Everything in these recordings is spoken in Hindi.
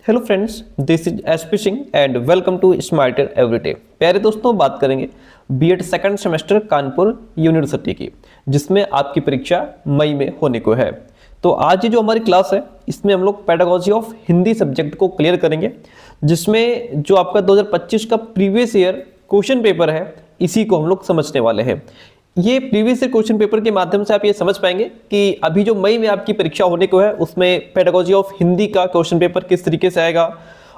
Hello friends, this is SP Singh and welcome to smarter everyday. प्यारे दोस्तों, बात करेंगे BEd second semester Kanpur university की, जिसमें आपकी परीक्षा मई में होने को है। तो आज ये जो हमारी क्लास है, इसमें हम लोग पेडागोजी ऑफ हिंदी सब्जेक्ट को क्लियर करेंगे, जिसमें जो आपका 2025 का प्रीवियस ईयर क्वेश्चन पेपर है, इसी को हम लोग समझने वाले हैं। ये प्रीवियस ईयर क्वेश्चन पेपर के माध्यम से आप ये समझ पाएंगे कि अभी जो मई में आपकी परीक्षा होने को है, उसमें पेडागोजी ऑफ हिंदी का क्वेश्चन पेपर किस तरीके से आएगा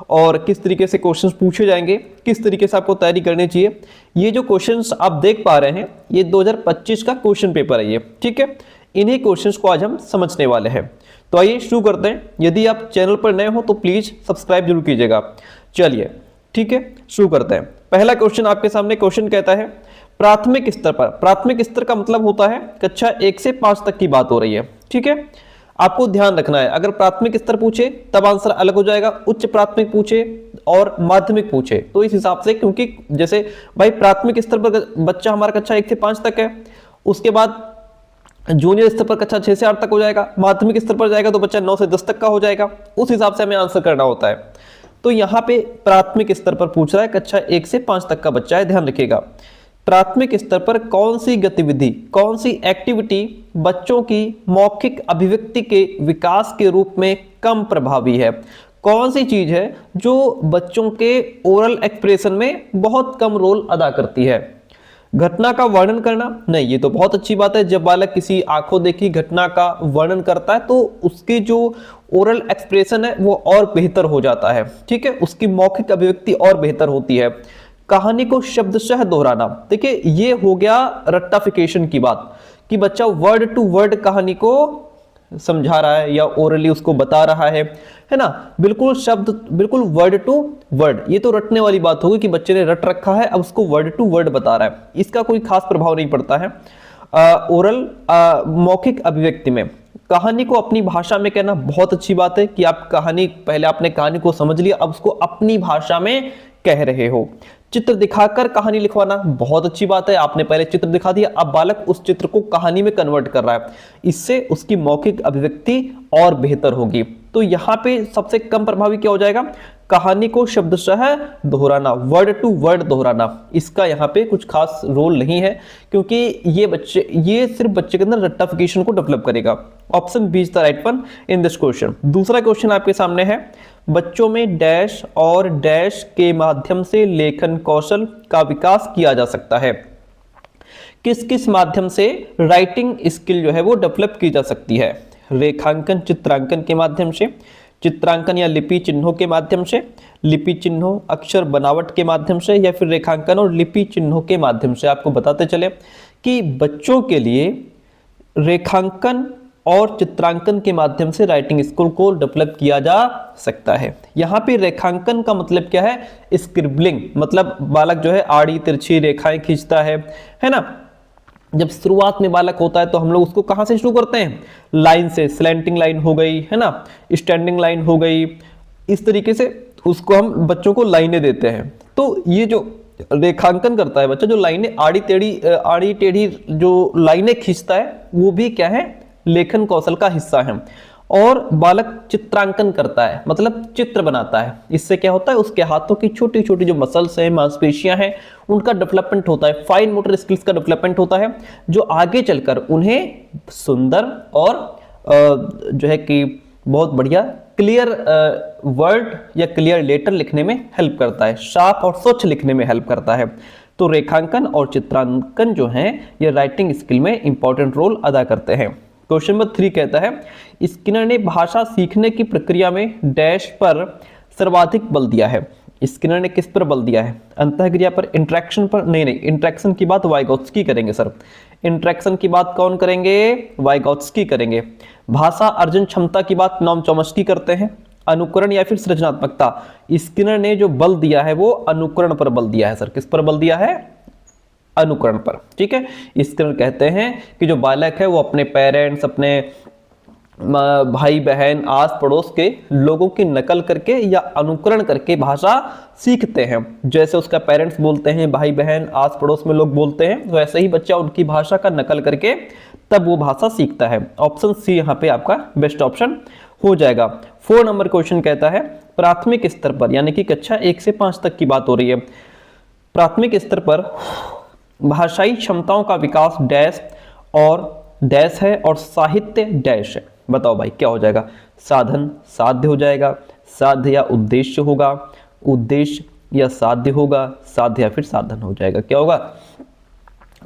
और किस तरीके से क्वेश्चंस पूछे जाएंगे, किस तरीके से आपको तैयारी करनी चाहिए। ये जो क्वेश्चंस आप देख पा रहे हैं, ये 2025 का क्वेश्चन पेपर है ये, ठीक है। इन्हीं क्वेश्चंस को आज हम समझने वाले हैं। तो आइए शुरू करते हैं। यदि आप चैनल पर नए हो तो प्लीज सब्सक्राइब जरूर कीजिएगा। चलिए ठीक है, शुरू करते हैं। पहला क्वेश्चन आपके सामने क्वेश्चन कहता है प्राथमिक स्तर पर। प्राथमिक स्तर का मतलब होता है कक्षा 1 से 5 तक की बात हो रही है, ठीक है। आपको ध्यान रखना है, अगर प्राथमिक स्तर पूछे तब आंसर अलग हो जाएगा, उच्च प्राथमिक पूछे और माध्यमिक पूछे तो इस हिसाब से, क्योंकि जैसे भाई प्राथमिक स्तर पर बच्चा हमारा कक्षा 1 से 5 तक है, उसके बाद जूनियर स्तर पर कक्षा 6 से 8 तक हो जाएगा, माध्यमिक स्तर पर जाएगा तो बच्चा 9 से 10 तक का हो जाएगा। उस हिसाब से हमें आंसर करना होता है। तो यहाँ पे प्राथमिक स्तर पर पूछ रहा है, कक्षा 1 से 5 तक का बच्चा है, ध्यान रखिएगा। प्राथमिक स्तर पर कौन सी गतिविधि, कौन सी एक्टिविटी बच्चों की मौखिक अभिव्यक्ति के विकास के रूप में कम प्रभावी है? कौन सी चीज है जो बच्चों के ओरल एक्सप्रेशन में बहुत कम रोल अदा करती है? घटना का वर्णन करना? नहीं, ये तो बहुत अच्छी बात है। जब बालक किसी आंखों देखी घटना का वर्णन करता है तो उसकी जो ओरल एक्सप्रेशन है वो और बेहतर हो जाता है, ठीक है, उसकी मौखिक अभिव्यक्ति और बेहतर होती है। कहानी को शब्दशः दोहराना, देखिए ये हो गया रट्टाफिकेशन की बात, कि बच्चा वर्ड टू वर्ड कहानी को समझा रहा है या ओरली उसको बता रहा है ना, बिल्कुल शब्द, बिल्कुल वर्ड टू वर्ड। ये तो रटने वाली बात होगी कि बच्चे ने रट रखा है, अब उसको वर्ड टू वर्ड बता रहा है, इसका कोई खास प्रभाव नहीं पड़ता है। ओरल मौखिक अभिव्यक्ति में कहानी को अपनी भाषा में कहना बहुत अच्छी बात है, कि आप कहानी, पहले आपने कहानी को समझ लिया, अब उसको अपनी भाषा में कह रहे हो। चित्र दिखाकर कहानी लिखवाना बहुत अच्छी बात है, आपने पहले चित्र दिखा दिया, अब बालक उस चित्र को कहानी में कन्वर्ट कर रहा है, इससे उसकी मौखिक अभिव्यक्ति और बेहतर होगी। तो यहाँ पे सबसे कम प्रभावी क्या हो जाएगा? कहानी को शब्दशः दोहराना, वर्ड टू वर्ड दोहराना। इसका यहाँ पे कुछ खास रोल नहीं है, क्योंकि ये सिर्फ बच्चे के अंदर रट्टाफिकेशन को डेवलप करेगा। Option B is the right one in this question. दूसरा क्वेश्चन आपके सामने है, बच्चों में डैश और डैश के माध्यम से लेखन कौशल का विकास किया जा सकता है। किस किस माध्यम से राइटिंग स्किल जो है वो डेवलप की जा सकती है? रेखांकन, चित्रांकन के माध्यम से, चित्रांकन या लिपि चिन्हों के माध्यम से, लिपि चिन्हों अक्षर बनावट के माध्यम से, या फिर रेखांकन और लिपि चिन्हों के माध्यम से। आपको बताते चले कि बच्चों के लिए रेखांकन और चित्रांकन के माध्यम से राइटिंग स्किल को डेवलप किया जा सकता है। यहाँ पे रेखांकन का मतलब क्या है? स्क्रिबलिंग, मतलब बालक जो है आड़ी तिरछी रेखाएं खींचता है ना। जब शुरुआत में बालक होता है तो हम लोग उसको कहाँ से शुरू करते हैं? लाइन से, स्लैंटिंग लाइन हो गई, है ना, स्टैंडिंग लाइन हो गई, इस तरीके से उसको हम बच्चों को लाइनें देते हैं। तो ये जो रेखांकन करता है बच्चा, जो लाइनें आड़ी टेढ़ी जो लाइनें खींचता है, वो भी क्या है? लेखन कौशल का हिस्सा है। और बालक चित्रांकन करता है, मतलब चित्र बनाता है। इससे क्या होता है? उसके हाथों की छोटी छोटी जो मसल्स हैं, मांसपेशियां हैं, उनका डेवलपमेंट होता है, फाइन मोटर स्किल्स का डेवलपमेंट होता है, जो आगे चलकर उन्हें सुंदर और जो है कि बहुत बढ़िया क्लियर वर्ड या क्लियर लेटर लिखने में हेल्प करता है, साफ और स्वच्छ लिखने में हेल्प करता है। तो रेखांकन और चित्रांकन जो है ये राइटिंग स्किल में इंपॉर्टेंट रोल अदा करते हैं। क्वेश्चन नंबर 3 कहता है, स्किनर ने भाषा सीखने की प्रक्रिया में डैश पर सर्वाधिक बल दिया है। स्किनर ने किस पर बल दिया है? अंतःक्रिया पर, इंटरेक्शन पर? नहीं, इंटरेक्शन की बात वाइगोत्स्की करेंगे सर। इंटरेक्शन की बात कौन करेंगे? वाइगोत्स्की करेंगे। भाषा अर्जन क्षमता की बात नॉम चॉम्स्की करते हैं। अनुकरण या फिर सृजनात्मकता, स्किनर ने जो बल दिया है वो अनुकरण पर बल दिया है सर। किस पर बल दिया है? अनुकरण पर, ठीक है। स्किनर कहते हैं कि जो बालक है वो अपने पेरेंट्स, अपने भाई बहन, आस पड़ोस के लोगों की नकल करके या अनुकरण करके भाषा सीखते हैं। जैसे उसका पेरेंट्स बोलते हैं, भाई बहन, आस पड़ोस में लोग बोलते हैं, वैसे ही बच्चा उनकी भाषा का नकल करके तब वो भाषा सीखता है। ऑप्शन सी यहाँ पे आपका बेस्ट ऑप्शन हो जाएगा। 4 नंबर क्वेश्चन कहता है प्राथमिक स्तर पर, यानी कि कक्षा 1 से 5 तक की बात हो रही है, प्राथमिक स्तर पर भाषाई क्षमताओं का विकास डैश और डैश है और साहित्य डैश है। बताओ भाई क्या हो जाएगा? साधन साध्य हो जाएगा, साध्य या उद्देश्य होगा, उद्देश्य या साध्य होगा, साध्य या फिर साधन हो जाएगा। क्या होगा?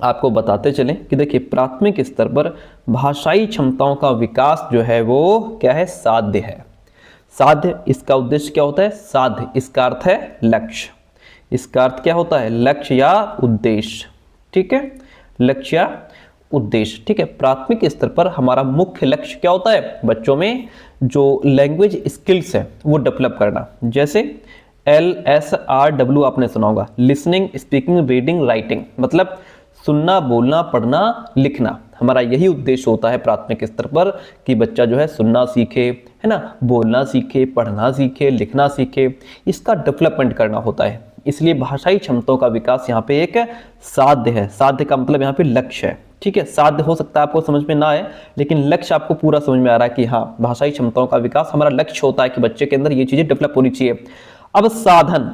आपको बताते चलें कि देखिए प्राथमिक स्तर पर भाषाई क्षमताओं का विकास जो है वो क्या है? साध्य है। साध्य, इसका उद्देश्य क्या होता है? साध्य, इसका अर्थ है लक्ष्य। इसका अर्थ क्या होता है? लक्ष्य या उद्देश्य। ठीक है, लक्ष्य या उद्देश्य। ठीक है, प्राथमिक स्तर पर हमारा मुख्य लक्ष्य क्या होता है? बच्चों में जो लैंग्वेज स्किल्स है वो डेवलप करना। जैसे LSRW आपने सुना होगा, लिसनिंग, स्पीकिंग, रीडिंग, राइटिंग, मतलब सुनना, बोलना, पढ़ना, लिखना। हमारा यही उद्देश्य होता है प्राथमिक स्तर पर कि बच्चा जो है सुनना सीखे, है ना, बोलना सीखे, पढ़ना सीखे, लिखना सीखे, इसका डेवलपमेंट करना होता है। इसलिए भाषाई क्षमताओं का विकास यहाँ पे एक साध्य है। साध्य का मतलब यहाँ पे लक्ष्य है। ठीक है, साध्य हो सकता है आपको समझ में ना आए, लेकिन लक्ष्य आपको पूरा समझ में आ रहा है कि हाँ, भाषाई क्षमताओं का विकास हमारा लक्ष्य होता है कि बच्चे के अंदर ये चीजें डेवलप होनी चाहिए। अब साधन,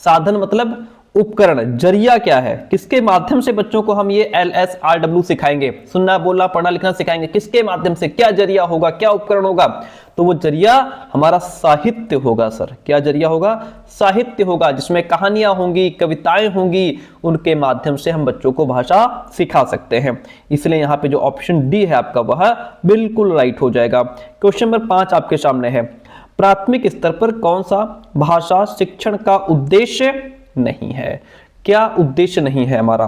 साधन मतलब उपकरण, जरिया क्या है? किसके माध्यम से बच्चों को हम ये LSRW सिखाएंगे? सुनना, बोलना, पढ़ना, लिखना सिखाएंगे। किसके माध्यम से? क्या जरिया होगा, क्या उपकरण होगा? तो वो जरिया हमारा साहित्य होगा सर। क्या जरिया होगा? साहित्य होगा, जिसमें कहानियां होंगी, कविताएं होंगी, उनके माध्यम से हम बच्चों को भाषा सिखा सकते हैं। इसलिए यहाँ पे जो ऑप्शन डी है आपका वह बिल्कुल राइट हो जाएगा। क्वेश्चन नंबर 5 आपके सामने है, प्राथमिक स्तर पर कौन सा भाषा शिक्षण का उद्देश्य नहीं है? क्या उद्देश्य नहीं है हमारा?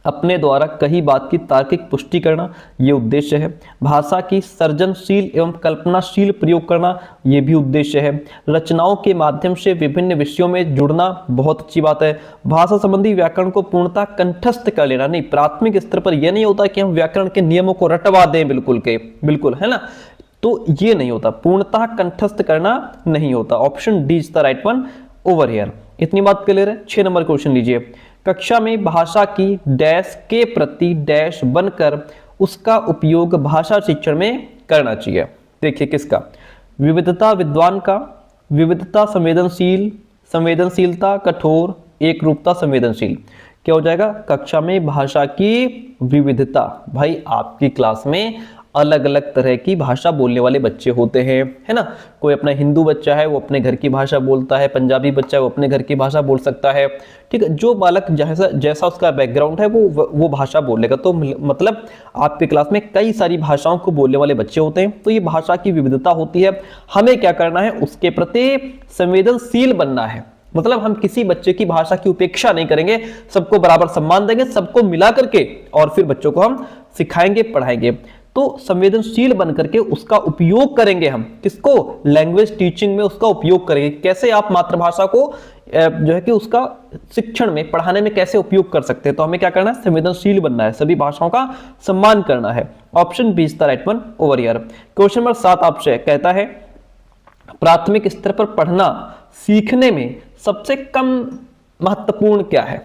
अपने द्वारा कही बात की तार्किक पुष्टि करना, यह उद्देश्य है। भाषा की सृजनशील एवं कल्पनाशील प्रयोग करना, यह भी उद्देश्य है। रचनाओं के माध्यम से विभिन्न विषयों में जुड़ना, बहुत अच्छी बात है। भाषा संबंधी व्याकरण को पूर्णतः कंठस्थ कर लेना, नहीं, प्राथमिक स्तर पर यह नहीं होता कि हम व्याकरण के नियमों को रटवा दें बिल्कुल के बिल्कुल, है ना, तो ये नहीं होता, पूर्णतः कंठस्थ करना नहीं होता। Option D is the right one over here. इतनी बात क्लियर है? 6 नंबर क्वेश्चन लीजिए, कक्षा में भाषा की डैश के प्रति डैश बनकर उसका उपयोग भाषा शिक्षण में करना चाहिए। देखिए किसका? विविधता विद्वान का, विविधता संवेदनशील, संवेदनशीलता कठोर, एक रूपता संवेदनशील। क्या हो जाएगा? कक्षा में भाषा की विविधता। भाई आपकी क्लास में अलग अलग तरह की भाषा बोलने वाले बच्चे होते हैं, है ना। कोई अपना हिंदू बच्चा है वो अपने घर की भाषा बोलता है, पंजाबी बच्चा है वो अपने घर की भाषा बोल सकता है। ठीक है, जो बालक जैसा उसका बैकग्राउंड है वो भाषा बोलेगा। तो मतलब आपके क्लास में कई सारी भाषाओं को बोलने वाले बच्चे होते हैं, तो ये भाषा की विविधता होती है। हमें क्या करना है? उसके प्रति संवेदनशील बनना है। मतलब हम किसी बच्चे की भाषा की उपेक्षा नहीं करेंगे, सबको बराबर सम्मान देंगे, सबको मिला करके और फिर बच्चों को हम सिखाएंगे, पढ़ाएंगे। तो संवेदनशील बन करके उसका उपयोग करेंगे हम। किसको? लैंग्वेज टीचिंग में उसका उपयोग करेंगे। कैसे आप मातृभाषा को जो है कि उसका शिक्षण में, पढ़ाने में कैसे उपयोग कर सकते हैं? तो हमें क्या करना है? संवेदनशील बनना है, सभी भाषाओं का सम्मान करना है। Option B is the right one over here. Question number 7 आपसे कहता है, प्राथमिक स्तर पर पढ़ना सीखने में सबसे कम महत्वपूर्ण क्या है?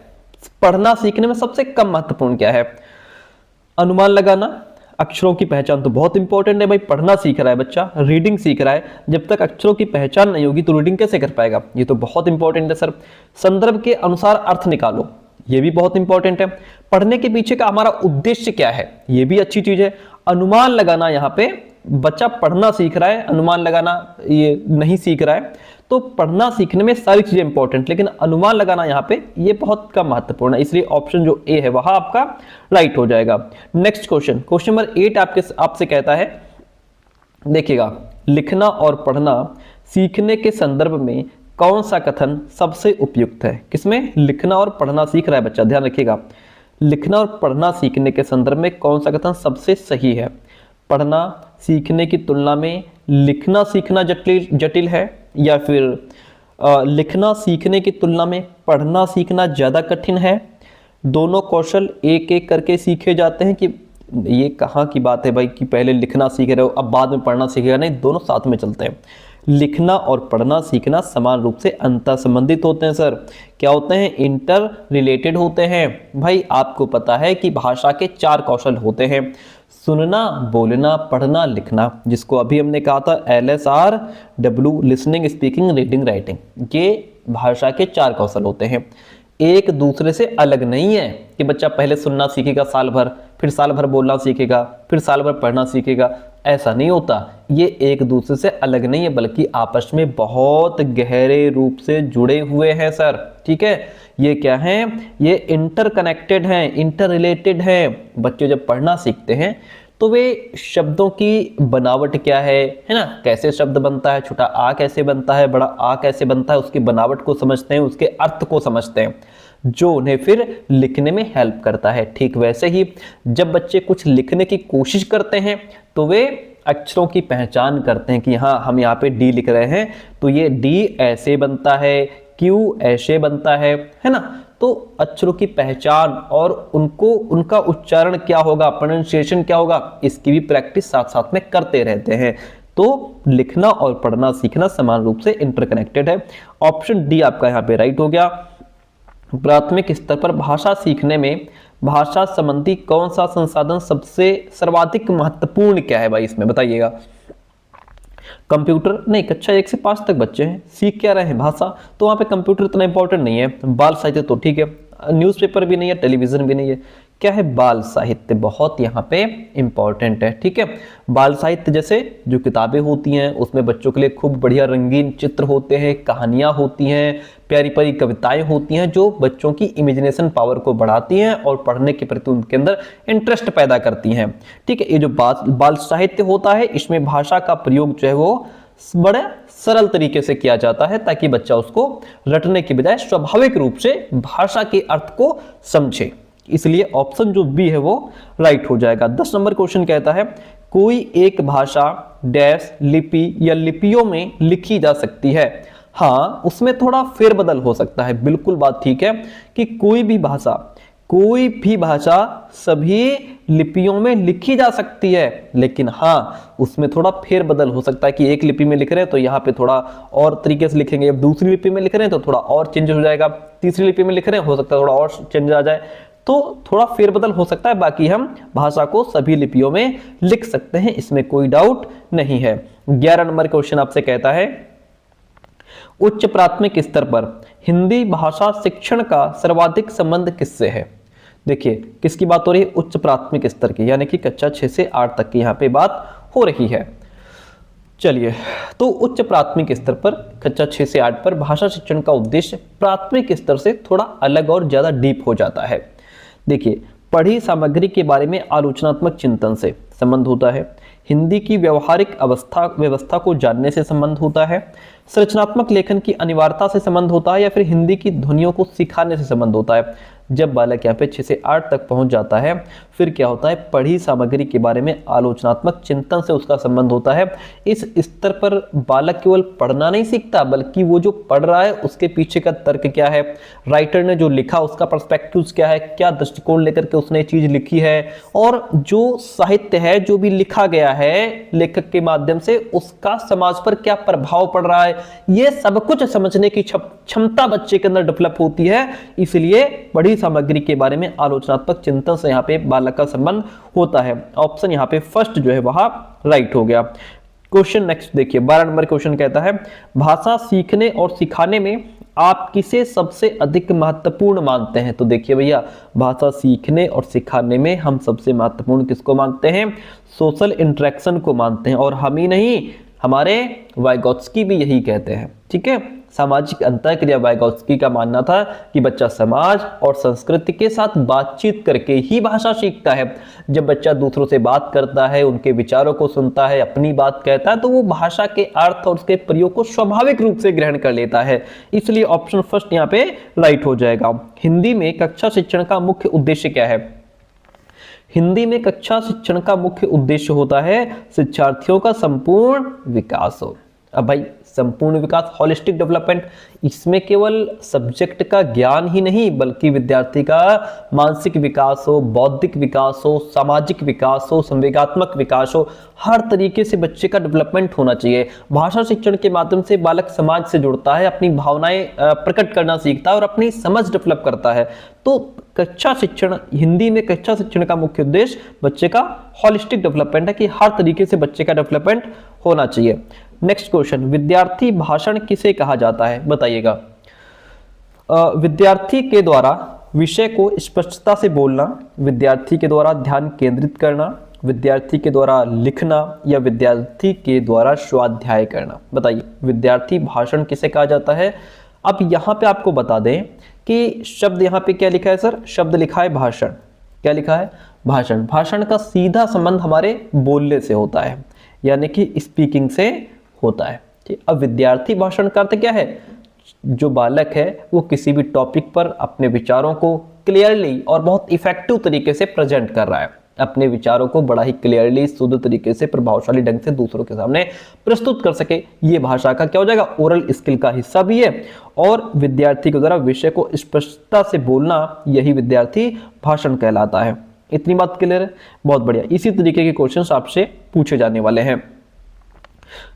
पढ़ना सीखने में सबसे कम महत्वपूर्ण क्या है? अनुमान लगाना, अक्षरों की पहचान तो बहुत इंपॉर्टेंट है भाई। पढ़ना सीख रहा है बच्चा, रीडिंग सीख रहा है, जब तक अक्षरों की पहचान नहीं होगी तो रीडिंग कैसे कर पाएगा? ये तो बहुत इंपॉर्टेंट है सर। संदर्भ के अनुसार अर्थ निकालो, ये भी बहुत इंपॉर्टेंट है। पढ़ने के पीछे का हमारा उद्देश्य क्या है? ये भी अच्छी चीज है। अनुमान लगाना, यहाँ पे बच्चा पढ़ना सीख रहा है, अनुमान लगाना ये नहीं सीख रहा है। तो पढ़ना सीखने में सारी चीजें इंपॉर्टेंट, लेकिन अनुमान लगाना यहाँ पे ये बहुत कम महत्वपूर्ण है। इसलिए ऑप्शन जो ए है वह आपका राइट हो जाएगा। नेक्स्ट क्वेश्चन, क्वेश्चन नंबर 8 आपसे कहता है, देखिएगा, लिखना और पढ़ना सीखने के संदर्भ में कौन सा कथन सबसे उपयुक्त है? किसमें? लिखना और पढ़ना सीख रहा है बच्चा, ध्यान रखिएगा। लिखना और पढ़ना सीखने के संदर्भ में कौन सा कथन सबसे सही है? पढ़ना सीखने की तुलना में लिखना सीखना जटिल है, या फिर लिखना सीखने की तुलना में पढ़ना सीखना ज़्यादा कठिन है? दोनों कौशल एक एक करके सीखे जाते हैं कि ये कहाँ की बात है भाई कि पहले लिखना सीख रहे हो अब बाद में पढ़ना सीखेगा? नहीं, दोनों साथ में चलते हैं। लिखना और पढ़ना सीखना समान रूप से अंतर संबंधित होते हैं सर। क्या होते हैं? इंटर रिलेटेड होते हैं। भाई आपको पता है कि भाषा के 4 कौशल होते हैं, सुनना, बोलना, पढ़ना, लिखना, जिसको अभी हमने कहा था LSRW, listening, speaking, reading, writing. ये भाषा के 4 कौशल होते हैं, एक दूसरे से अलग नहीं है कि बच्चा पहले सुनना सीखेगा साल भर, फिर साल भर बोलना सीखेगा, फिर साल भर पढ़ना सीखेगा। ऐसा नहीं होता, ये एक दूसरे से अलग नहीं है, बल्कि आपस में बहुत गहरे रूप से जुड़े हुए हैं सर। ठीक है, ये क्या है, ये इंटरकनेक्टेड हैं, इंटर रिलेटेड हैं। बच्चे जब पढ़ना सीखते हैं तो वे शब्दों की बनावट क्या है ना, कैसे शब्द बनता है, छोटा आ कैसे बनता है, बड़ा आ कैसे बनता है, उसकी बनावट को समझते हैं, उसके अर्थ को समझते हैं, जो उन्हें फिर लिखने में हेल्प करता है। ठीक वैसे ही जब बच्चे कुछ लिखने की कोशिश करते हैं तो वे अक्षरों की पहचान करते हैं कि हाँ, हम यहाँ पे डी लिख रहे हैं तो ये डी ऐसे बनता है, क्यू ऐसे बनता है ना। तो अक्षरों की पहचान और उनका उच्चारण क्या होगा, प्रोनाउंसिएशन क्या होगा, इसकी भी प्रैक्टिस साथ साथ में करते रहते हैं। तो लिखना और पढ़ना सीखना समान रूप से इंटरकनेक्टेड है। ऑप्शन डी आपका यहाँ पे राइट हो गया। प्राथमिक स्तर पर भाषा सीखने में भाषा संबंधी कौन सा संसाधन सबसे सर्वाधिक महत्वपूर्ण क्या है भाई, इसमें बताइएगा। कंप्यूटर नहीं, कक्षा 1 से 5 तक बच्चे हैं, सीख क्या रहे हैं भाषा, तो वहां पे कंप्यूटर इतना इंपॉर्टेंट नहीं है। बाल साहित्य तो ठीक है, न्यूज़पेपर भी नहीं है, टेलीविजन भी नहीं है, क्या है, बाल साहित्य बहुत यहाँ पे इंपॉर्टेंट है। ठीक है, बाल साहित्य जैसे जो किताबें होती हैं उसमें बच्चों के लिए खूब बढ़िया रंगीन चित्र होते हैं, कहानियां होती हैं, प्यारी प्यारी कविताएं होती हैं जो बच्चों की इमेजिनेशन पावर को बढ़ाती हैं और पढ़ने के प्रति उनके अंदर इंटरेस्ट पैदा करती हैं। ठीक है, ये जो बाल साहित्य होता है इसमें भाषा का प्रयोग जो है वो बड़े सरल तरीके से किया जाता है ताकि बच्चा उसको रटने के बजाय स्वाभाविक रूप से भाषा के अर्थ को समझे। इसलिए ऑप्शन जो बी है वो राइट हो जाएगा। 10 नंबर क्वेश्चन कहता है कोई एक भाषा डैश लिपि या लिपियों में लिखी जा सकती है। हाँ, उसमें थोड़ा फेरबदल हो सकता है, बिल्कुल बात ठीक है कि कोई भी भाषा सभी लिपियों में लिखी जा सकती है, लेकिन हाँ उसमें थोड़ा फेरबदल हो सकता है कि एक लिपि में लिख रहे हैं तो यहाँ पे थोड़ा और तरीके से लिखेंगे, दूसरी लिपि में लिख रहे हैं तो थोड़ा और चेंज हो जाएगा, तीसरी लिपि में लिख रहे हैं हो सकता है थोड़ा और चेंज आ जाए, तो थोड़ा फेरबदल हो सकता है। बाकी हम भाषा को सभी लिपियों में लिख सकते हैं, इसमें कोई डाउट नहीं है। 11 नंबर क्वेश्चन आपसे कहता है उच्च प्राथमिक स्तर पर हिंदी भाषा शिक्षण का सर्वाधिक संबंध किससे है। देखिए किसकी बात हो रही है, उच्च प्राथमिक स्तर की, यानी कि कक्षा 6 से 8 तक की यहाँ पे बात हो रही है। चलिए, तो उच्च प्राथमिक स्तर पर कक्षा 6 से 8 पर भाषा शिक्षण का उद्देश्य प्राथमिक स्तर से थोड़ा अलग और ज्यादा डीप हो जाता है। देखिए, पढ़ी सामग्री के बारे में आलोचनात्मक चिंतन से संबंध होता है, हिंदी की व्यवहारिक व्यवस्था को जानने से संबंध होता है, संरचनात्मक लेखन की अनिवार्यता से संबंध होता है, या फिर हिंदी की ध्वनियों को सिखाने से संबंध होता है। जब बालक यहाँ पे 6 से 8 तक पहुंच जाता है फिर क्या होता है, पढ़ी सामग्री के बारे में आलोचनात्मक चिंतन से उसका संबंध होता है। इस स्तर पर बालक केवल पढ़ना नहीं सीखता, बल्कि वो जो पढ़ रहा है उसके पीछे का तर्क क्या है, राइटर ने जो लिखा उसका पर्सपेक्टिव क्या है, क्या दृष्टिकोण लेकर के उसने चीज लिखी है, और जो साहित्य है जो भी लिखा गया है लेखक के माध्यम से उसका समाज पर क्या प्रभाव पड़ रहा है, ये सब कुछ समझने की क्षमता बच्चे के अंदर डेवलप होती है। इसलिए पढ़ी सामग्री के बारे में आलोचनात्मक चिंतन से यहाँ पे बालक का संबंध होता है। ऑप्शन यहाँ पे फर्स्ट जो है वहां राइट हो गया। क्वेश्चन नेक्स्ट देखिए, 12 नंबर क्वेश्चन कहता है भाषा सीखने और सिखाने में आप किसे सबसे अधिक महत्वपूर्ण मानते हैं। तो देखिए भैया, भाषा सीखने और सिखाने में हम सबसे महत्वपूर्ण किसको मानते हैं, सोशल इंटरेक्शन को मानते हैं, और हम ही नहीं, हमारे वाइगोत्स्की भी यही कहते हैं। ठीक है, सामाजिक अंतःक्रिया वाइगोत्स्की का मानना था कि बच्चा समाज और संस्कृति के साथ बातचीत करके ही भाषा सीखता है। जब बच्चा दूसरों से बात करता है, उनके विचारों को सुनता है, अपनी बात कहता है, तो वो भाषा के अर्थ और उसके प्रयोग को स्वाभाविक रूप से ग्रहण कर लेता है। इसलिए ऑप्शन फर्स्ट यहाँ पे राइट हो जाएगा। हिंदी में कक्षा शिक्षण का मुख्य उद्देश्य क्या है। हिंदी में कक्षा शिक्षण का मुख्य उद्देश्य होता है शिक्षार्थियों का संपूर्ण विकास हो। अब भाई संपूर्ण विकास, होलिस्टिक डेवलपमेंट, इसमें केवल सब्जेक्ट का ज्ञान ही नहीं बल्कि विद्यार्थी का मानसिक विकास हो, बौद्धिक विकास हो, सामाजिक विकास हो, संवेगात्मक विकास हो, हर तरीके से बच्चे का डेवलपमेंट होना चाहिए। भाषा शिक्षण के माध्यम से बालक समाज से जुड़ता है, अपनी भावनाएं प्रकट करना सीखता है और अपनी समझ डेवलप करता है। तो कक्षा शिक्षण, हिंदी में कक्षा शिक्षण का मुख्य उद्देश्य बच्चे का होलिस्टिक डेवलपमेंट है कि हर तरीके से बच्चे का डेवलपमेंट होना चाहिए। नेक्स्ट क्वेश्चन, विद्यार्थी भाषण किसे कहा जाता है, बताइएगा। विद्यार्थी के द्वारा विषय को स्पष्टता से बोलना, विद्यार्थी के द्वारा ध्यान केंद्रित करना, विद्यार्थी के द्वारा लिखना या विद्यार्थी के द्वारा स्वाध्याय करना। बताइए विद्यार्थी भाषण किसे कहा जाता है। अब यहाँ पे आपको बता दें कि शब्द यहाँ पे क्या लिखा है सर, शब्द लिखा है भाषण। क्या लिखा है, भाषण। भाषण का सीधा संबंध हमारे बोलने से होता है, यानी कि स्पीकिंग से होता है। ठीक, अब विद्यार्थी भाषण का अर्थ क्या है, जो बालक है वो किसी भी टॉपिक पर अपने विचारों को क्लियरली और बहुत इफेक्टिव तरीके से प्रेजेंट कर रहा है, अपने विचारों को बड़ा ही क्लियरली शुद्ध तरीके से प्रभावशाली ढंग से दूसरों के सामने प्रस्तुत कर सके। ये भाषा का क्या हो जाएगा, ओरल स्किल का हिस्सा भी है। और विद्यार्थी के द्वारा विषय को स्पष्टता से बोलना, यही विद्यार्थी भाषण कहलाता है। इतनी बात क्लियर है, बहुत बढ़िया। इसी तरीके के क्वेश्चंस आपसे पूछे जाने वाले हैं।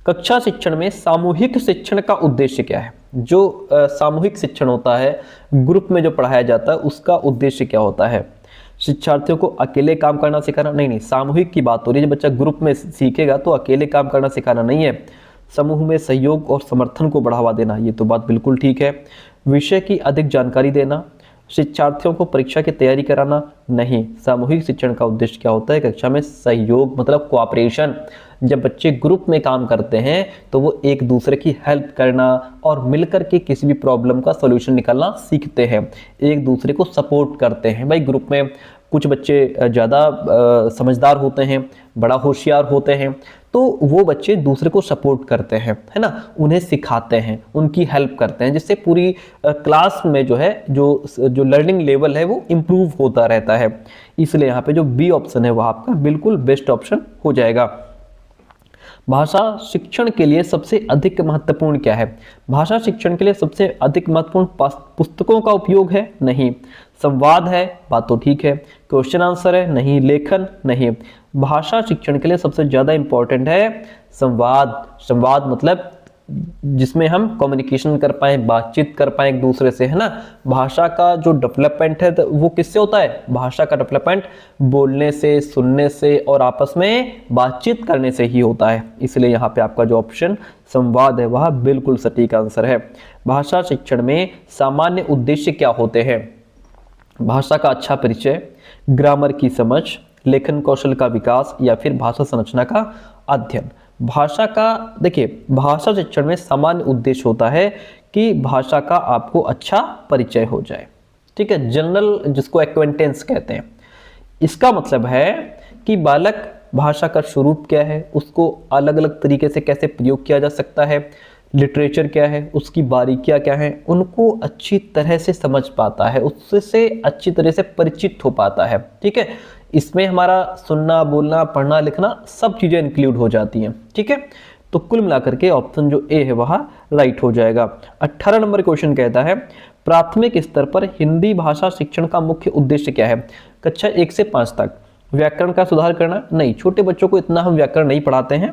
कक्षा शिक्षण में सामूहिक शिक्षण का उद्देश्य क्या है। जो सामूहिक शिक्षण होता है, ग्रुप में जो पढ़ाया जाता है, उसका उद्देश्य क्या होता है। शिक्षार्थियों को अकेले काम करना सिखाना, नहीं, सामूहिक की बात हो रही है। जब बच्चा ग्रुप में सीखेगा तो अकेले काम करना सिखाना नहीं है। समूह में सहयोग और समर्थन को बढ़ावा देना, ये तो बात बिल्कुल ठीक है। विषय की अधिक जानकारी देना, शिक्षार्थियों को परीक्षा की तैयारी कराना, नहीं। सामूहिक शिक्षण का उद्देश्य क्या होता है, कक्षा में सहयोग मतलब कोऑपरेशन। जब बच्चे ग्रुप में काम करते हैं तो वो एक दूसरे की हेल्प करना और मिलकर के किसी भी प्रॉब्लम का सॉल्यूशन निकालना सीखते हैं, एक दूसरे को सपोर्ट करते हैं। भाई ग्रुप में कुछ बच्चे ज़्यादा समझदार होते हैं, बड़ा होशियार होते हैं, तो वो बच्चे दूसरे को सपोर्ट करते हैं, है ना, उन्हें सिखाते हैं, उनकी हेल्प करते हैं, जिससे पूरी क्लास में जो है जो लर्निंग लेवल है वो इम्प्रूव होता रहता है। इसलिए यहाँ पे जो बी ऑप्शन है वह आपका बिल्कुल बेस्ट ऑप्शन हो जाएगा। भाषा शिक्षण के लिए सबसे अधिक महत्वपूर्ण क्या है। भाषा शिक्षण के लिए सबसे अधिक महत्वपूर्ण पुस्तकों का उपयोग है, नहीं। संवाद है, बात तो ठीक है। क्वेश्चन आंसर है, नहीं। लेखन, नहीं। भाषा शिक्षण के लिए सबसे ज्यादा इंपॉर्टेंट है संवाद। संवाद मतलब जिसमें हम कम्युनिकेशन कर पाए, बातचीत कर पाए एक दूसरे से, है ना। भाषा का जो डेवलपमेंट है वो किससे होता है, भाषा का डेवलपमेंट बोलने से, सुनने से और आपस में बातचीत करने से ही होता है। इसलिए यहाँ पे आपका जो ऑप्शन संवाद है वह बिल्कुल सटीक आंसर है। भाषा शिक्षण में सामान्य उद्देश्य क्या होते हैं। भाषा का अच्छा परिचय, ग्रामर की समझ, लेखन कौशल का विकास या फिर भाषा संरचना का अध्ययन। भाषा का देखिए, भाषा शिक्षण में सामान्य उद्देश्य होता है कि भाषा का आपको अच्छा परिचय हो जाए, ठीक है, जनरल जिसको एक्वेंटेंस कहते हैं। इसका मतलब है कि बालक भाषा का स्वरूप क्या है, उसको अलग अलग तरीके से कैसे प्रयोग किया जा सकता है, लिटरेचर क्या है, उसकी बारीकियां क्या है, उनको अच्छी तरह से समझ पाता है, उससे अच्छी तरह से परिचित हो पाता है, ठीक है। इसमें हमारा सुनना, बोलना, पढ़ना, लिखना सब चीजें इंक्लूड हो जाती हैं, ठीक है। तो कुल मिलाकर के ऑप्शन जो ए है वह राइट हो जाएगा। 18 नंबर क्वेश्चन कहता है प्राथमिक स्तर पर हिंदी भाषा शिक्षण का मुख्य उद्देश्य क्या है। कक्षा 1 से 5 तक व्याकरण का सुधार करना, नहीं, छोटे बच्चों को इतना हम व्याकरण नहीं पढ़ाते हैं।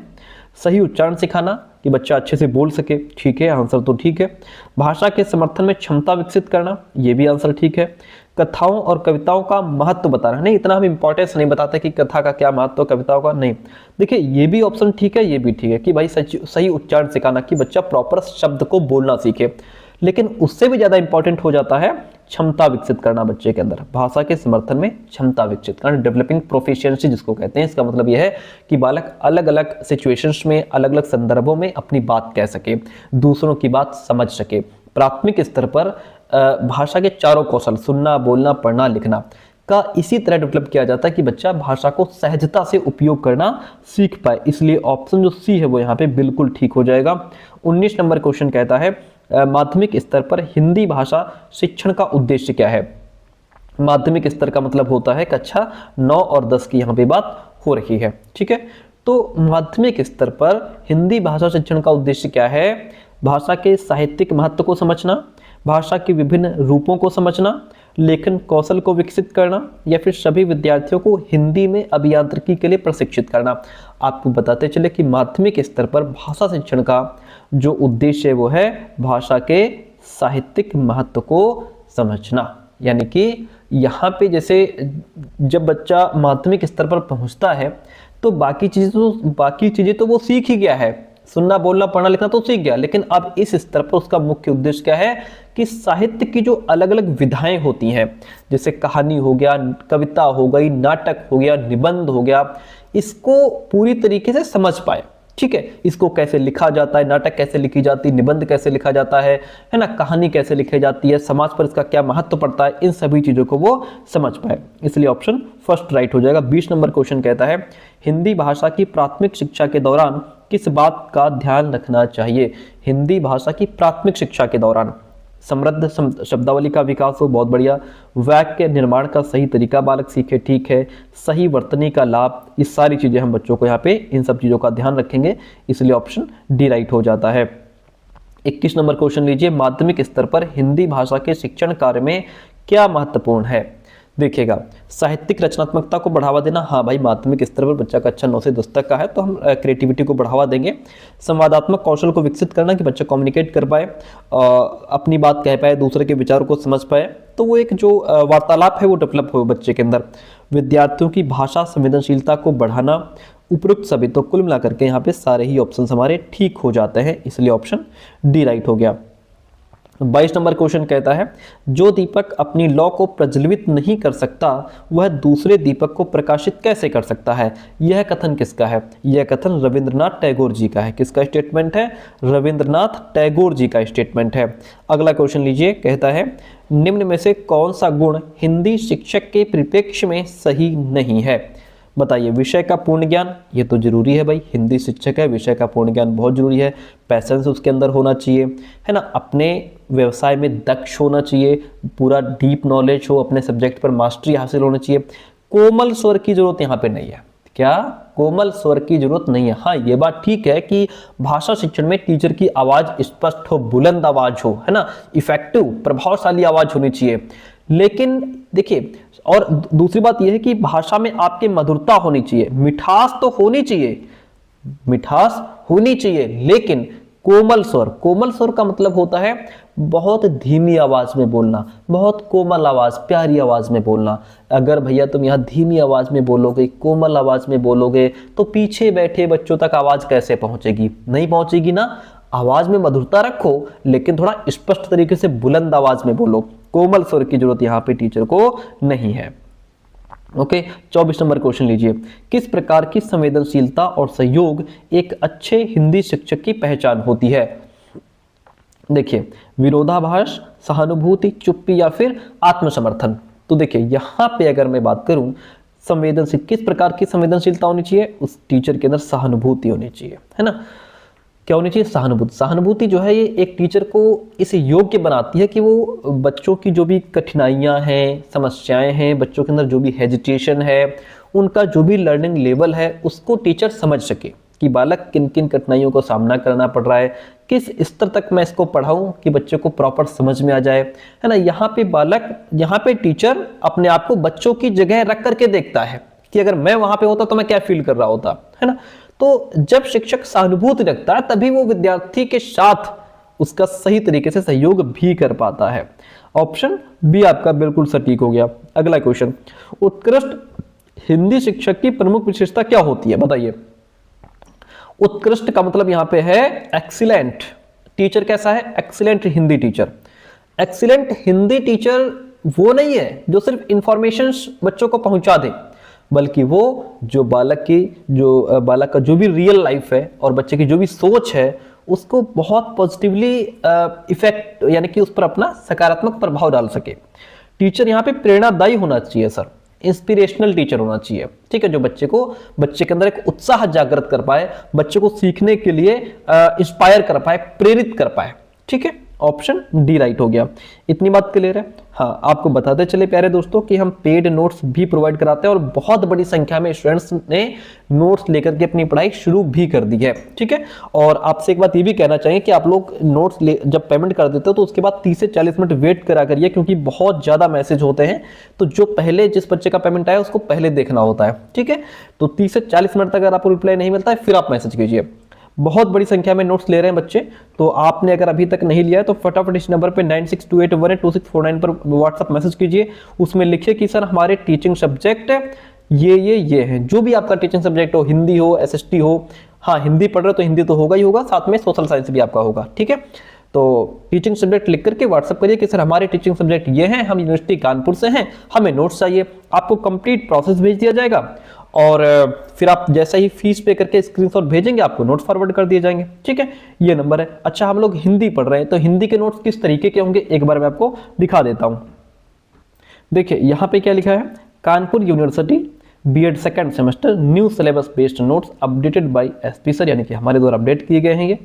सही उच्चारण सिखाना कि बच्चा अच्छे से बोल सके, ठीक है, आंसर तो ठीक है। भाषा के समर्थन में क्षमता विकसित करना, ये भी आंसर ठीक है। कथाओं और कविताओं का महत्व बताना, नहीं, इतना हम इंपॉर्टेंस नहीं बताते कि कथा का क्या महत्व, कविताओं का नहीं। देखिए ये भी ऑप्शन ठीक है, ये भी ठीक है कि भाई सही उच्चारण सिखाना कि बच्चा प्रॉपर शब्द को बोलना सीखे। लेकिन उससे भी ज्यादा इंपॉर्टेंट हो जाता है क्षमता विकसित करना बच्चे के अंदर, भाषा के समर्थन में क्षमता विकसित करना, डेवलपिंग प्रोफिशिएंसी जिसको कहते हैं। इसका मतलब यह है कि बालक अलग अलग सिचुएशंस में, अलग अलग संदर्भों में अपनी बात कह सके, दूसरों की बात समझ सके। प्राथमिक स्तर पर भाषा के चारों कौशल, सुनना, बोलना, पढ़ना, लिखना का इसी तरह डेवलप किया जाता है कि बच्चा भाषा को सहजता से उपयोग करना सीख पाए। इसलिए ऑप्शन जो सी है वो यहाँ पे बिल्कुल ठीक हो जाएगा। 19 नंबर क्वेश्चन कहता है माध्यमिक स्तर पर हिंदी भाषा शिक्षण का उद्देश्य क्या है। माध्यमिक स्तर का मतलब होता है कक्षा 9 और 10 की यहाँ पे बात हो रही है, ठीक है। तो माध्यमिक स्तर पर हिंदी भाषा शिक्षण का उद्देश्य क्या है, भाषा के साहित्यिक महत्व को समझना, भाषा के विभिन्न रूपों को समझना, लेखन कौशल को विकसित करना या फिर सभी विद्यार्थियों को हिंदी में अभियांत्रिकी के लिए प्रशिक्षित करना। आपको बताते चले कि माध्यमिक स्तर पर भाषा शिक्षण का जो उद्देश्य है वो है भाषा के साहित्यिक महत्व को समझना, यानी कि यहाँ पे जैसे जब बच्चा माध्यमिक स्तर पर पहुँचता है तो बाकी चीज़ें तो वो सीख ही गया है, सुनना बोलना पढ़ना लिखना तो सीख गया, लेकिन अब इस स्तर पर उसका मुख्य उद्देश्य क्या है कि साहित्य की जो अलग अलग विधाएं होती हैं, जैसे कहानी हो गया, कविता हो गई, नाटक हो गया, निबंध हो गया, इसको पूरी तरीके से समझ पाए। ठीक है, इसको कैसे लिखा जाता है, नाटक कैसे लिखी जाती है, निबंध कैसे लिखा जाता है ना, कहानी कैसे लिखी जाती है, समाज पर इसका क्या महत्व पड़ता है, इन सभी चीज़ों को वो समझ पाए। इसलिए ऑप्शन फर्स्ट राइट हो जाएगा। 20 नंबर क्वेश्चन कहता है हिंदी भाषा की प्राथमिक शिक्षा के दौरान किस बात का ध्यान रखना चाहिए। हिंदी भाषा की प्राथमिक शिक्षा के दौरान समृद्ध शब्दावली का विकास हो, बहुत बढ़िया, वाक्य निर्माण का सही तरीका बालक सीखे, ठीक है, सही वर्तनी का लाभ, ये सारी चीजें हम बच्चों को यहाँ पे इन सब चीजों का ध्यान रखेंगे, इसलिए ऑप्शन डी राइट हो जाता है। 21 नंबर क्वेश्चन लीजिए, माध्यमिक स्तर पर हिंदी भाषा के शिक्षण कार्य में क्या महत्वपूर्ण है। देखिएगा, साहित्यिक रचनात्मकता को बढ़ावा देना, हाँ भाई माध्यमिक स्तर पर बच्चा का अच्छा 9 से 10 तक का है तो हम क्रिएटिविटी को बढ़ावा देंगे। संवादात्मक कौशल को विकसित करना कि बच्चा कम्युनिकेट कर पाए, अपनी बात कह पाए, दूसरे के विचारों को समझ पाए, तो वो एक जो वार्तालाप है वो डेवलप हो बच्चे के अंदर। विद्यार्थियों की भाषा संवेदनशीलता को बढ़ाना, उपयुक्त सभी, तो कुल मिलाकर के यहाँ पे सारे ही ऑप्शन हमारे ठीक हो जाते हैं, इसलिए ऑप्शन डी राइट हो गया। 22 नंबर क्वेश्चन कहता है जो दीपक अपनी लौ को प्रज्वलित नहीं कर सकता वह दूसरे दीपक को प्रकाशित कैसे कर सकता है। यह कथन किसका है। यह कथन रविंद्रनाथ टैगोर जी का है। किसका स्टेटमेंट है, रविंद्रनाथ टैगोर जी का स्टेटमेंट है। अगला क्वेश्चन लीजिए, कहता है निम्न में से कौन सा गुण हिंदी शिक्षक के परिप्रेक्ष्य में सही नहीं है। बताइए, विषय का पूर्ण ज्ञान, ये तो जरूरी है भाई, हिंदी शिक्षक है, विषय का पूर्ण ज्ञान बहुत जरूरी है। पैसेंस उसके अंदर होना चाहिए, है ना, अपने व्यवसाय में दक्ष होना चाहिए, पूरा डीप नॉलेज हो, अपने सब्जेक्ट पर मास्टरी हासिल होना चाहिए। कोमल स्वर की जरूरत यहाँ पे नहीं है। क्या, कोमल स्वर की जरूरत नहीं है। हाँ, ये बात ठीक है कि भाषा शिक्षण में टीचर की आवाज स्पष्ट हो, बुलंद आवाज हो, है ना, इफेक्टिव प्रभावशाली आवाज होनी चाहिए। लेकिन देखिए, और दूसरी बात यह है कि भाषा में आपकी मधुरता होनी चाहिए, मिठास तो होनी चाहिए, मिठास होनी चाहिए, लेकिन कोमल स्वर का मतलब होता है बहुत धीमी आवाज में बोलना, बहुत कोमल आवाज, प्यारी आवाज में बोलना। अगर भैया तुम यहाँ धीमी आवाज में बोलोगे, कोमल आवाज में बोलोगे, तो पीछे बैठे बच्चों तक आवाज कैसे पहुंचेगी, नहीं पहुंचेगी ना। आवाज में मधुरता रखो, लेकिन थोड़ा स्पष्ट तरीके से बुलंद आवाज में बोलो। कोमल स्वर की जरूरत यहाँ पे टीचर को नहीं है। ओके, 24 नंबर क्वेश्चन लीजिए, किस प्रकार की संवेदनशीलता और सहयोग एक अच्छे हिंदी शिक्षक की पहचान होती है। देखिए, विरोधाभास, सहानुभूति, चुप्पी या फिर आत्मसमर्थन। तो देखिए, यहाँ पे अगर मैं बात करूं संवेदनशील, किस प्रकार की संवेदनशीलता होनी चाहिए, उस टीचर के अंदर सहानुभूति होनी चाहिए, है ना। क्या होनी चाहिए, सहानुभूति। सहानुभूति जो है ये एक टीचर को इस योग्य बनाती है कि वो बच्चों की जो भी कठिनाइयां हैं, समस्याएं हैं, बच्चों के अंदर जो भी हेजिटेशन है, उनका जो भी लर्निंग लेवल है, उसको टीचर समझ सके कि बालक किन किन कठिनाइयों को सामना करना पड़ रहा है, किस स्तर तक मैं इसको पढ़ाऊं कि बच्चे को प्रॉपर समझ में आ जाए, है ना। यहाँ पे टीचर अपने आप को बच्चों की जगह रख करके देखता है कि अगर मैं वहां पे होता तो मैं क्या फील कर रहा होता, है ना। तो जब शिक्षक सहानुभूति रखता है तभी वो विद्यार्थी के साथ उसका सही तरीके से सहयोग भी कर पाता है। ऑप्शन बी आपका बिल्कुल सटीक हो गया। अगला क्वेश्चन, उत्कृष्ट हिंदी शिक्षक की प्रमुख विशेषता क्या होती है, बताइए। उत्कृष्ट का मतलब यहां पे है एक्सीलेंट। टीचर कैसा है, excellent Hindi teacher. Excellent Hindi teacher वो नहीं है जो सिर्फ इंफॉर्मेशन बच्चों को पहुंचा दे, बल्कि वो जो बालक का जो भी रियल लाइफ है और बच्चे की जो भी सोच है उसको बहुत पॉजिटिवली इफेक्ट, यानी कि उस पर अपना सकारात्मक प्रभाव डाल सके। टीचर यहाँ पे प्रेरणादायी होना चाहिए सर, इंस्पिरेशनल टीचर होना चाहिए, ठीक है, जो बच्चे के अंदर एक उत्साह जागृत कर पाए, बच्चे को सीखने के लिए इंस्पायर कर पाए, प्रेरित कर पाए, ठीक है। ऑप्शन डी राइट हो गया। इतनी बात क्लियर है। हाँ, आपको बताते चले प्यारे दोस्तों कि हम पेड नोट्स भी प्रोवाइड कराते हैं और बहुत बड़ी संख्या में स्टूडेंट्स ने नोट्स लेकर के अपनी पढ़ाई शुरू भी कर दी है, ठीक है। और आपसे एक बात ये भी कहना चाहिए कि आप लोग नोट्स जब पेमेंट कर देते हो तो उसके बाद 30 से 40 मिनट वेट करा करिए, क्योंकि बहुत ज्यादा मैसेज होते हैं, तो जो पहले जिस बच्चे का पेमेंट आया उसको पहले देखना होता है, ठीक है। तो 30 से 40 मिनट तक अगर आपको रिप्लाई नहीं मिलता है फिर आप मैसेज कीजिए। बहुत बड़ी संख्या में नोट्स ले रहे हैं बच्चे, तो आपने अगर अभी तक नहीं लिया है तो फटाफट इस नंबर पे 9628182649 पर व्हाट्सअप मैसेज कीजिए। उसमें लिखिए कि सर हमारे टीचिंग सब्जेक्ट ये हैं। जो भी आपका टीचिंग सब्जेक्ट हो, हिंदी हो, एसएसटी हो, हाँ हिंदी पढ़ रहे हो तो हिंदी तो होगा ही होगा, साथ में सोशल साइंस भी आपका होगा, ठीक है। तो टीचिंग सब्जेक्ट लिख करके व्हाट्सअप करिए कि सर हमारे टीचिंग सब्जेक्ट ये हैं, हम यूनिवर्सिटी कानपुर से हैं, हमें नोट्स चाहिए। आपको कंप्लीट प्रोसेस भेज दिया जाएगा और फिर आप जैसा ही फीस पे करके स्क्रीनशॉट भेजेंगे आपको नोट्स फॉरवर्ड कर दिए जाएंगे, ठीक है। ये नंबर है। अच्छा, हम लोग हिंदी पढ़ रहे हैं तो हिंदी के नोट्स किस तरीके के होंगे एक बार मैं आपको दिखा देता हूं। देखिए यहाँ पे क्या लिखा है, Kanpur university BEd second semester new syllabus based notes updated by SP sir, यानी कि हमारे द्वारा अपडेट किए गए हैं ये।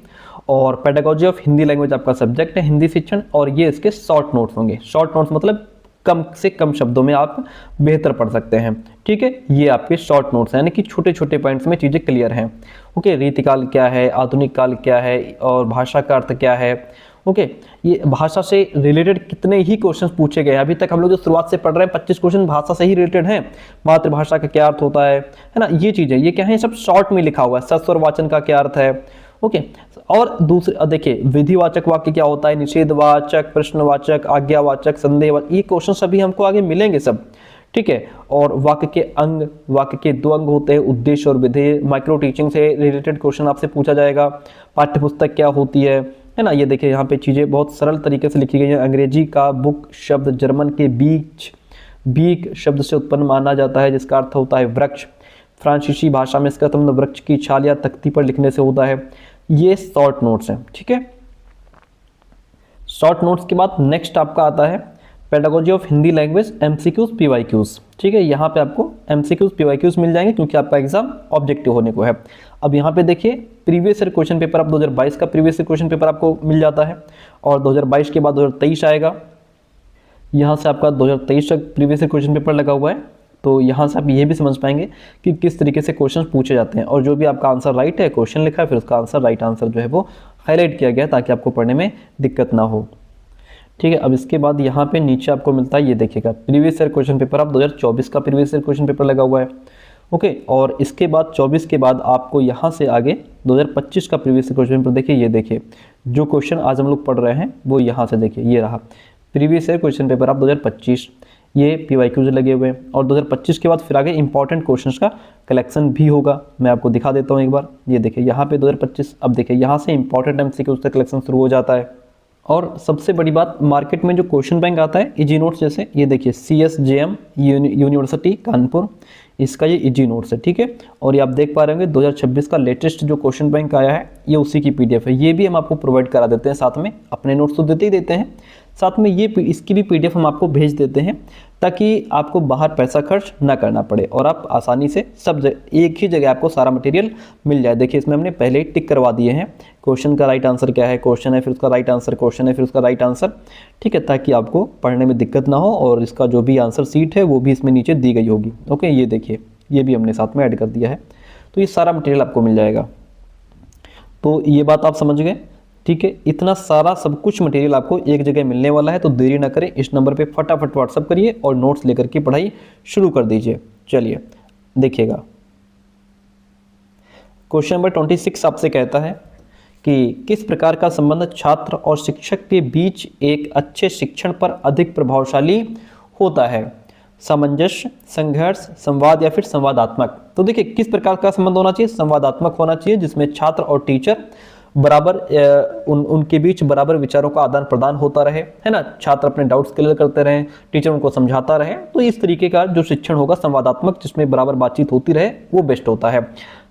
और पेडागोजी ऑफ हिंदी लैंग्वेज आपका सब्जेक्ट है, हिंदी शिक्षण, और ये इसके शॉर्ट नोट्स होंगे। शॉर्ट नोट्स मतलब कम से कम शब्दों में आप बेहतर पढ़ सकते हैं, ठीक है। ये आपके शॉर्ट नोट्स हैं, यानी कि छोटे छोटे पॉइंट्स में चीजें क्लियर हैं। ओके, रीतिकाल क्या है, आधुनिक काल क्या है, और भाषा का अर्थ क्या है। ओके, ये भाषा से रिलेटेड कितने ही क्वेश्चंस पूछे गए हैं। अभी तक हम लोग जो शुरुआत से पढ़ रहे हैं 25 क्वेश्चन भाषा से ही रिलेटेड हैं। मातृभाषा का क्या अर्थ होता है ना, ये चीजें, ये क्या है, सब शॉर्ट में लिखा हुआ है। सस्वर वाचन का क्या अर्थ है, ओके। और दूसरे देखिए, विधिवाचक वाक्य क्या होता है, निषेधवाचक, प्रश्नवाचक, आज्ञावाचक, संदेहवाचक, ये क्वेश्चन सभी हमको आगे मिलेंगे सब, ठीक है। और वाक्य के अंग, वाक्य के 2 अंग होते हैं, उद्देश्य और विधेय। माइक्रो टीचिंग से रिलेटेड क्वेश्चन आपसे पूछा जाएगा। पाठ्यपुस्तक क्या होती है ना, ये देखिए यहाँ पे चीजें बहुत सरल तरीके से लिखी गई हैं। अंग्रेजी का बुक शब्द जर्मन के बीक शब्द से उत्पन्न माना जाता है, जिसका अर्थ होता है वृक्ष। फ्रांसीसी भाषा में इसका संबंध वृक्ष की छाल या तख्ती पर लिखने से होता है। ये शॉर्ट नोट्स हैं, ठीक है। शॉर्ट नोट्स के बाद नेक्स्ट आपका आता है pedagogy of Hindi language MCQs PYQs, ठीक है। यहाँ पे आपको एमसीक्यूज पीवाईक्यूज मिल जाएंगे क्योंकि आपका एग्जाम ऑब्जेक्टिव होने को है। अब यहाँ पे देखिए प्रीवियस ईयर क्वेश्चन पेपर, आप 2022 का प्रीवियस ईयर क्वेश्चन पेपर आपको मिल जाता है, और 2022 के बाद 2023 आएगा। यहाँ से आपका 2023 तक प्रीवियस ईयर क्वेश्चन पेपर लगा हुआ है, तो यहाँ से आप ये भी समझ पाएंगे कि किस तरीके से क्वेश्चन पूछे जाते हैं। और जो भी आपका आंसर राइट है, क्वेश्चन लिखा है, फिर उसका आंसर राइट आंसर जो है वो हाईलाइट किया गया है ताकि आपको पढ़ने में दिक्कत ना हो, ठीक है। अब इसके बाद यहाँ पे नीचे आपको मिलता है, ये देखिएगा प्रीवियस ईयर क्वेश्चन पेपर, आप 2024 का प्रीवियस ईयर क्वेश्चन पेपर लगा हुआ है, ओके। और इसके बाद 24 के बाद आपको यहाँ से आगे 2025 का प्रीवियस ईयर क्वेश्चन पेपर देखिए, ये देखिए जो क्वेश्चन आज हम लोग पढ़ रहे हैं वो यहाँ से देखिए, ये रहा प्रीवियस ईयर क्वेश्चन पेपर आप 2025, ये पीवाईक्यूज लगे हुए हैं। और 2025 के बाद फिर आगे इंपॉर्टेंट क्वेश्चंस का कलेक्शन भी होगा, मैं आपको दिखा देता हूँ एक बार। ये देखिए यहाँ पे 2025, अब देखिए यहाँ से इंपॉर्टेंट एमसीक्यूज का कलेक्शन शुरू हो जाता है। और सबसे बड़ी बात, मार्केट में जो क्वेश्चन बैंक आता है इजी नोट्स, जैसे ये देखिए CSJM यूनिवर्सिटी कानपुर, इसका ये इजी नोट्स है, ठीक है। और ये आप देख पा रहे होंगे 2026 का लेटेस्ट जो क्वेश्चन बैंक आया है ये उसी की PDF है। ये भी हम आपको प्रोवाइड करा देते हैं, साथ में अपने नोट्स तो देते ही देते हैं, साथ में ये इसकी भी PDF हम आपको भेज देते हैं ताकि आपको बाहर पैसा खर्च ना करना पड़े और आप आसानी से सब एक ही जगह आपको सारा मटेरियल मिल जाए। देखिए इसमें हमने पहले ही टिक करवा दिए हैं, क्वेश्चन का राइट आंसर क्या है, क्वेश्चन है फिर उसका राइट आंसर, क्वेश्चन है फिर उसका राइट आंसर, ठीक है, ताकि आपको पढ़ने में दिक्कत ना हो। और इसका जो भी आंसर सीट है वो भी इसमें नीचे दी गई होगी, ओके। ये देखिए ये भी हमने साथ में ऐड कर दिया है, तो ये सारा मटेरियल आपको मिल जाएगा। तो ये बात आप समझ गए, ठीक है। इतना सारा सब कुछ मटेरियल आपको एक जगह मिलने वाला है, तो देरी ना करें, इस नंबर पे फटाफट व्हाट्सअप करिए और नोट्स लेकर के पढ़ाई शुरू कर दीजिए। चलिए देखिएगा, क्वेश्चन नंबर 26 आपसे कहता है कि किस प्रकार का संबंध छात्र और शिक्षक के बीच एक अच्छे शिक्षण पर अधिक प्रभावशाली होता है, सामंजस्य, संघर्ष, संवाद या फिर संवादात्मक। तो देखिए किस प्रकार का संबंध होना चाहिए, संवादात्मक होना चाहिए, जिसमें छात्र और टीचर बराबर उनके बीच बराबर विचारों का आदान प्रदान होता रहे, है ना। छात्र अपने डाउट्स क्लियर करते रहें, टीचर उनको समझाता रहे, तो इस तरीके का जो शिक्षण होगा संवादात्मक, जिसमें बराबर बातचीत होती रहे, वो बेस्ट होता है।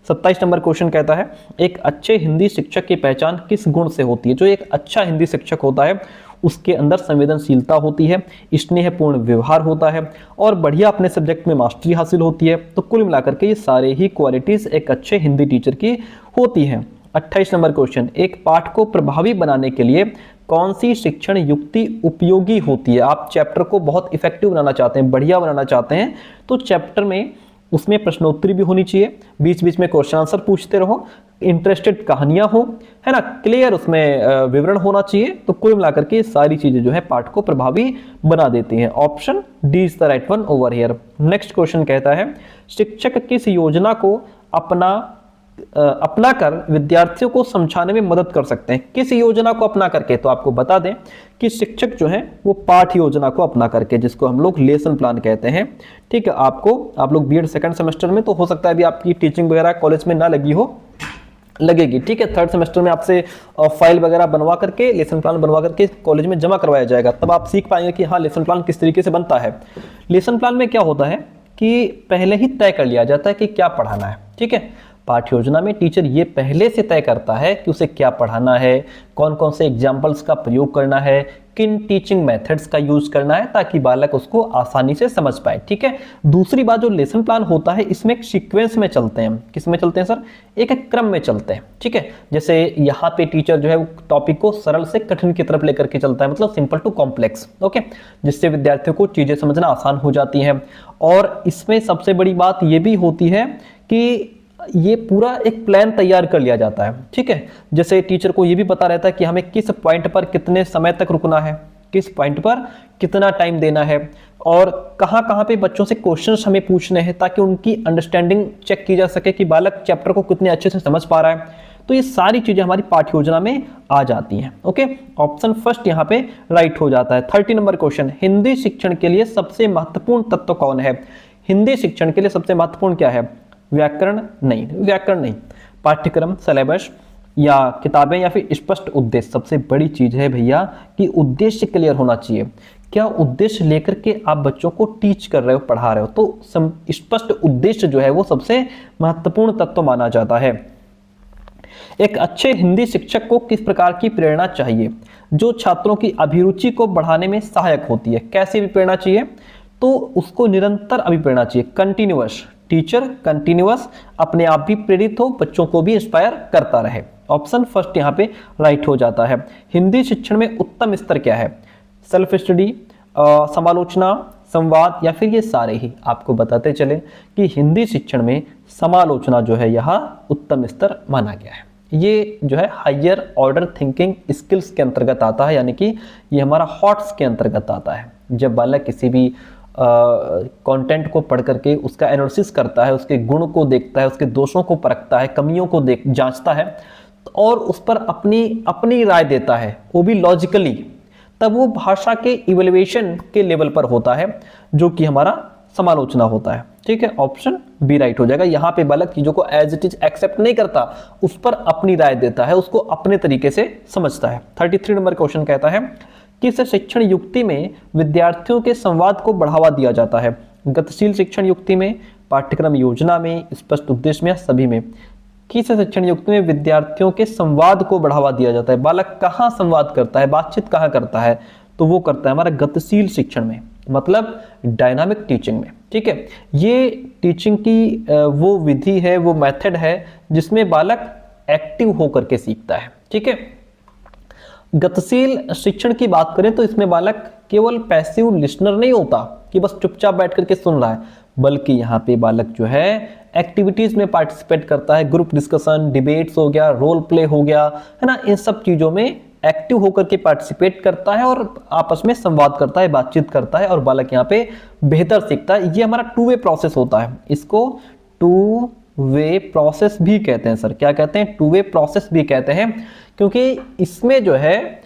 27 नंबर क्वेश्चन कहता है एक अच्छे हिंदी शिक्षक की पहचान किस गुण से होती है। जो एक अच्छा हिंदी शिक्षक होता है उसके अंदर संवेदनशीलता होती है, स्नेहपूर्ण व्यवहार होता है और बढ़िया अपने सब्जेक्ट में मास्टरी हासिल होती है। तो कुल मिलाकर के ये सारे ही क्वालिटीज एक अच्छे हिंदी टीचर की होती हैं। 28 नंबर क्वेश्चन, एक पाठ को प्रभावी बनाने के लिए कौन सी शिक्षण युक्ति उपयोगी होती है। आप चैप्टर को बहुत इफेक्टिव बनाना चाहते हैं, बढ़िया बनाना चाहते हैं, तो चैप्टर में उसमें प्रश्नोत्तरी भी होनी चाहिए, बीच बीच में क्वेश्चन आंसर पूछते रहो, इंटरेस्टेड कहानियां हो, है ना, क्लियर उसमें विवरण होना चाहिए। तो कुल मिलाकर के सारी चीजें जो है पाठ को प्रभावी बना देती हैं। Option D is the right one over here. Next question कहता है शिक्षक किस योजना को अपना अपना कर विद्यार्थियों को समझाने में मदद कर सकते हैं। किस योजना को अपना करके? तो आपको बता दें कि शिक्षक जो है वो पाठ योजना को अपना करके, जिसको हम लोग लेसन प्लान कहते हैं। ठीक है, आप लोग बीएड सेकंड सेमेस्टर में, तो हो सकता है अभी आपकी टीचिंग वगैरह कॉलेज में ना लगी हो, लगेगी। ठीक है, थर्ड सेमेस्टर में आपसे फाइल वगैरह बनवा करके, लेसन प्लान बनवा करके कॉलेज में जमा करवाया जाएगा। तब आप सीख पाएंगे कि हाँ लेसन प्लान किस तरीके से बनता है। लेसन प्लान में क्या होता है कि पहले ही तय कर लिया जाता है कि क्या पढ़ाना है। ठीक है, पाठ्य योजना में टीचर ये पहले से तय करता है कि उसे क्या पढ़ाना है, कौन कौन से एग्जाम्पल्स का प्रयोग करना है, किन टीचिंग मेथड्स का यूज करना है, ताकि बालक उसको आसानी से समझ पाए। ठीक है, दूसरी बात, जो लेसन प्लान होता है इसमें एक सीक्वेंस में चलते हैं। किस में चलते हैं सर? एक क्रम में चलते हैं। ठीक है, जैसे यहाँ पे टीचर जो है टॉपिक को सरल से कठिन की तरफ लेकर के चलता है, मतलब सिंपल टू कॉम्प्लेक्स। ओके, जिससे विद्यार्थियों को चीजें समझना आसान हो जाती हैं। और इसमें सबसे बड़ी बात ये भी होती है कि ये पूरा एक प्लान तैयार कर लिया जाता है। ठीक है, जैसे टीचर को ये भी पता रहता है कि हमें किस पॉइंट पर कितने समय तक रुकना है, किस पॉइंट पर कितना टाइम देना है, और कहाँ कहाँ पे बच्चों से क्वेश्चंस हमें पूछने हैं, ताकि उनकी अंडरस्टैंडिंग चेक की जा सके कि बालक चैप्टर को कितने अच्छे से समझ पा रहा है। तो ये सारी चीजें हमारी पाठ्य योजना में आ जाती हैं। ओके, ऑप्शन फर्स्ट यहाँ पे राइट हो जाता है। 30 नंबर क्वेश्चन, हिंदी शिक्षण के लिए सबसे महत्वपूर्ण तत्व कौन है? हिंदी शिक्षण के लिए सबसे महत्वपूर्ण क्या है? व्याकरण नहीं, व्याकरण नहीं, पाठ्यक्रम, सिलेबस या किताबें या फिर स्पष्ट उद्देश्य। सबसे बड़ी चीज है भैया कि उद्देश्य क्लियर होना चाहिए। क्या उद्देश्य लेकर के आप बच्चों को टीच कर रहे हो, पढ़ा रहे हो, तो स्पष्ट उद्देश्य जो है वो सबसे महत्वपूर्ण तत्व माना जाता है। एक अच्छे हिंदी शिक्षक को किस प्रकार की प्रेरणा चाहिए? जो छात्रों की अभिरुचि को बढ़ाने में सहायक होती है। कैसी भी प्रेरणा चाहिए? तो उसको निरंतर अभिप्रेरणा चाहिए, कंटिन्यूअस। टीचर कंटिन्यूअस अपने आप भी प्रेरित हो, बच्चों को भी इंस्पायर करता रहे। ऑप्शन फर्स्ट यहाँ पे राइट हो जाता है। हिंदी शिक्षण में उत्तम स्तर क्या है? सेल्फ स्टडी, समालोचना, संवाद, या फिर ये सारे ही? आपको बताते चले कि हिंदी शिक्षण में समालोचना जो है यहाँ उत्तम स्तर माना गया है। ये जो है हायर ऑर्डर थिंकिंग स्किल्स के अंतर्गत आता है, यानी कि ये हमारा हॉट्स के अंतर्गत आता है। जब बालक किसी भी कंटेंट को पढ़ करके उसका एनालिसिस करता है, उसके गुण को देखता है, उसके दोषों को परखता है, कमियों को जांचता है और उस पर अपनी राय देता है, वो भी लॉजिकली, तब वो भाषा के इवैल्यूएशन के लेवल पर होता है, जो कि हमारा समालोचना होता है। ठीक है, ऑप्शन बी राइट हो जाएगा। यहाँ पे बालक चीजों को एज इट इज एक्सेप्ट नहीं करता, उस पर अपनी राय देता है, उसको अपने तरीके से समझता है। 33 नंबर क्वेश्चन कहता है किस शिक्षण युक्ति में विद्यार्थियों के संवाद को बढ़ावा दिया जाता है? गतिशील शिक्षण युक्ति में, पाठ्यक्रम योजना में, स्पष्ट उद्देश्य में, या सभी में? किस शिक्षण युक्ति में विद्यार्थियों के संवाद को बढ़ावा दिया जाता है? बालक कहाँ संवाद करता है, बातचीत कहाँ करता है? तो वो करता है हमारा गतिशील शिक्षण में, मतलब डायनामिक टीचिंग में। ठीक है, ये टीचिंग की वो विधि है, वो मेथड है जिसमें बालक एक्टिव होकर के सीखता है। ठीक है, गतिशील शिक्षण की बात करें तो इसमें बालक केवल पैसिव लिसनर नहीं होता कि बस चुपचाप बैठ करके सुन रहा है, बल्कि यहाँ पे बालक जो है एक्टिविटीज में पार्टिसिपेट करता है। ग्रुप डिस्कशन, डिबेट्स हो गया, रोल प्ले हो गया, है ना, इन सब चीजों में एक्टिव होकर के पार्टिसिपेट करता है और आपस में संवाद करता है, बातचीत करता है, और बालक यहाँ पे बेहतर सीखता है। ये हमारा 2 वे प्रोसेस होता है, इसको 2 वे प्रोसेस भी कहते हैं सर। क्या कहते हैं? 2 वे प्रोसेस भी कहते हैं, क्योंकि इसमें जो है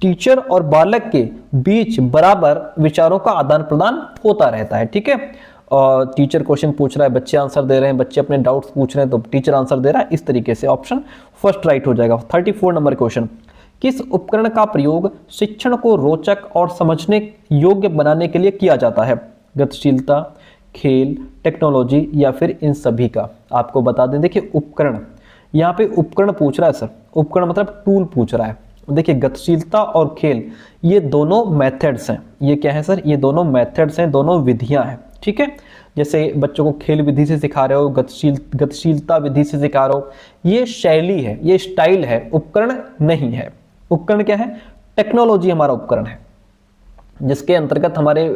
टीचर और बालक के बीच बराबर विचारों का आदान प्रदान होता रहता है। ठीक है, और टीचर क्वेश्चन पूछ रहा है, बच्चे आंसर दे रहे हैं, बच्चे अपने डाउट्स पूछ रहे हैं, तो टीचर आंसर दे रहा है, इस तरीके से ऑप्शन फर्स्ट राइट हो जाएगा। 34 नंबर क्वेश्चन, किस उपकरण का प्रयोग शिक्षण को रोचक और समझने योग्य बनाने के लिए किया जाता है? गतिशीलता, खेल, टेक्नोलॉजी, या फिर इन सभी का? आपको बता दें, देखिए उपकरण, यहाँ पे उपकरण पूछ रहा है सर, उपकरण मतलब टूल पूछ रहा है। देखिए गतिशीलता और खेल ये दोनों मेथड्स हैं। ये क्या है सर? ये दोनों मेथड्स हैं, दोनों विधियां हैं। ठीक है, जैसे बच्चों को खेल विधि से सिखा रहे हो, गतिशीलता विधि से सिखा रहे हो, ये शैली है, ये स्टाइल है, उपकरण नहीं है। उपकरण क्या है? टेक्नोलॉजी हमारा उपकरण है, जिसके अंतर्गत हमारे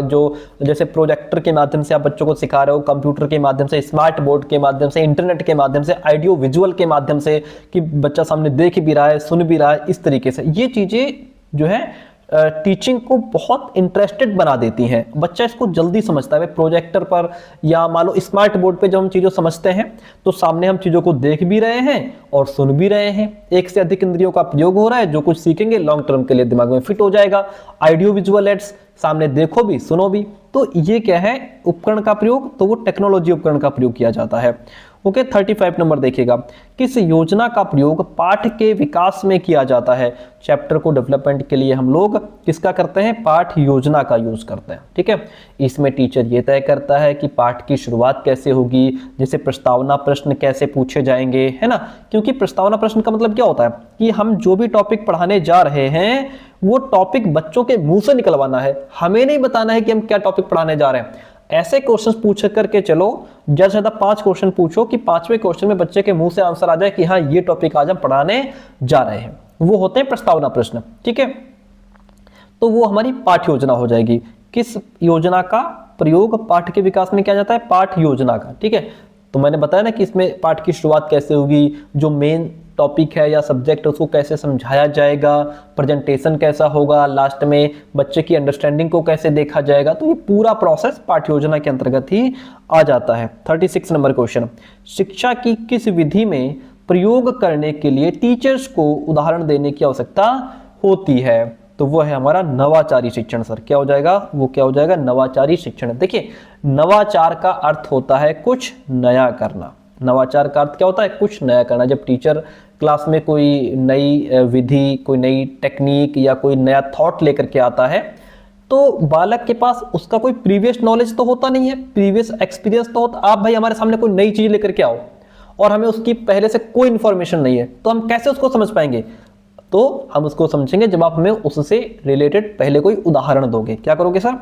जो जैसे प्रोजेक्टर के माध्यम से आप बच्चों को सिखा रहे हो, कंप्यूटर के माध्यम से, स्मार्ट बोर्ड के माध्यम से, इंटरनेट के माध्यम से, ऑडियो विजुअल के माध्यम से, कि बच्चा सामने देख भी रहा है, सुन भी रहा है, इस तरीके से ये चीजें जो है टीचिंग को बहुत इंटरेस्टेड बना देती हैं। बच्चा इसको जल्दी समझता है। प्रोजेक्टर पर या मान लो स्मार्ट बोर्ड पे जब हम चीज़ों समझते हैं तो सामने हम चीज़ों को देख भी रहे हैं और सुन भी रहे हैं। एक से अधिक इंद्रियों का प्रयोग हो रहा है। जो कुछ सीखेंगे लॉन्ग टर्म के लिए दिमाग में फिट हो जाएगा। ऑडियो विजुअल एड्स, सामने देखो भी सुनो भी। तो ये क्या है उपकरण का प्रयोग, तो वो टेक्नोलॉजी उपकरण का प्रयोग किया जाता है। ओके 35 नंबर देखिएगा, किस योजना का प्रयोग पाठ के विकास में किया जाता है। चैप्टर को डेवलपमेंट के लिए हम लोग किसका करते हैं, पाठ योजना का यूज करते हैं। ठीक है, इसमें टीचर ये तय करता है कि पाठ की शुरुआत कैसे होगी, जैसे प्रस्तावना प्रश्न कैसे पूछे जाएंगे, है ना। क्योंकि प्रस्तावना प्रश्न का मतलब क्या होता है कि हम जो भी टॉपिक पढ़ाने जा रहे हैं वो टॉपिक बच्चों के मुंह से निकलवाना है। हमें नहीं बताना है कि हम क्या टॉपिक पढ़ाने जा रहे हैं। ऐसे क्वेश्चंस पूछ करके चलो, ज्यादा से ज्यादा 5 क्वेश्चन पूछो कि 5वें क्वेश्चन में बच्चे के मुंह से आंसर आ जाए कि हाँ ये टॉपिक आज हम पढ़ाने जा रहे हैं। वो होते हैं प्रस्तावना प्रश्न। ठीक है, तो वो हमारी पाठ योजना हो जाएगी। किस योजना का प्रयोग पाठ के विकास में किया जाता है, पाठ योजना का। ठीक है, तो मैंने बताया ना कि इसमें पाठ की शुरुआत कैसे होगी, जो मेन टॉपिक है या सब्जेक्ट उसको कैसे समझाया जाएगा, प्रेजेंटेशन कैसा होगा, लास्ट में बच्चे की अंडरस्टैंडिंग को कैसे देखा जाएगा। तो ये पूरा प्रोसेस पाठ्य योजना के अंतर्गत ही आ जाता है। 36 नंबर क्वेश्चन, शिक्षा की किस विधि में प्रयोग करने के लिए टीचर्स को उदाहरण देने की आवश्यकता होती है। तो वो है हमारा नवाचारी शिक्षण। सर क्या हो जाएगा, वो क्या हो जाएगा, नवाचारी शिक्षण। देखिए नवाचार का अर्थ होता है कुछ नया करना। नवाचार का अर्थ क्या होता है, कुछ नया करना। जब टीचर क्लास में कोई नई विधि, कोई नई टेक्निक या कोई नया थॉट लेकर के आता है तो बालक के पास उसका कोई प्रीवियस नॉलेज तो होता नहीं है, प्रीवियस एक्सपीरियंस तो होता। आप भाई हमारे सामने कोई नई चीज लेकर के आओ और हमें उसकी पहले से कोई इंफॉर्मेशन नहीं है, तो हम कैसे उसको समझ पाएंगे। तो हम उसको समझेंगे जब आप हमें उससे रिलेटेड पहले कोई उदाहरण दोगे। क्या करोगे सर,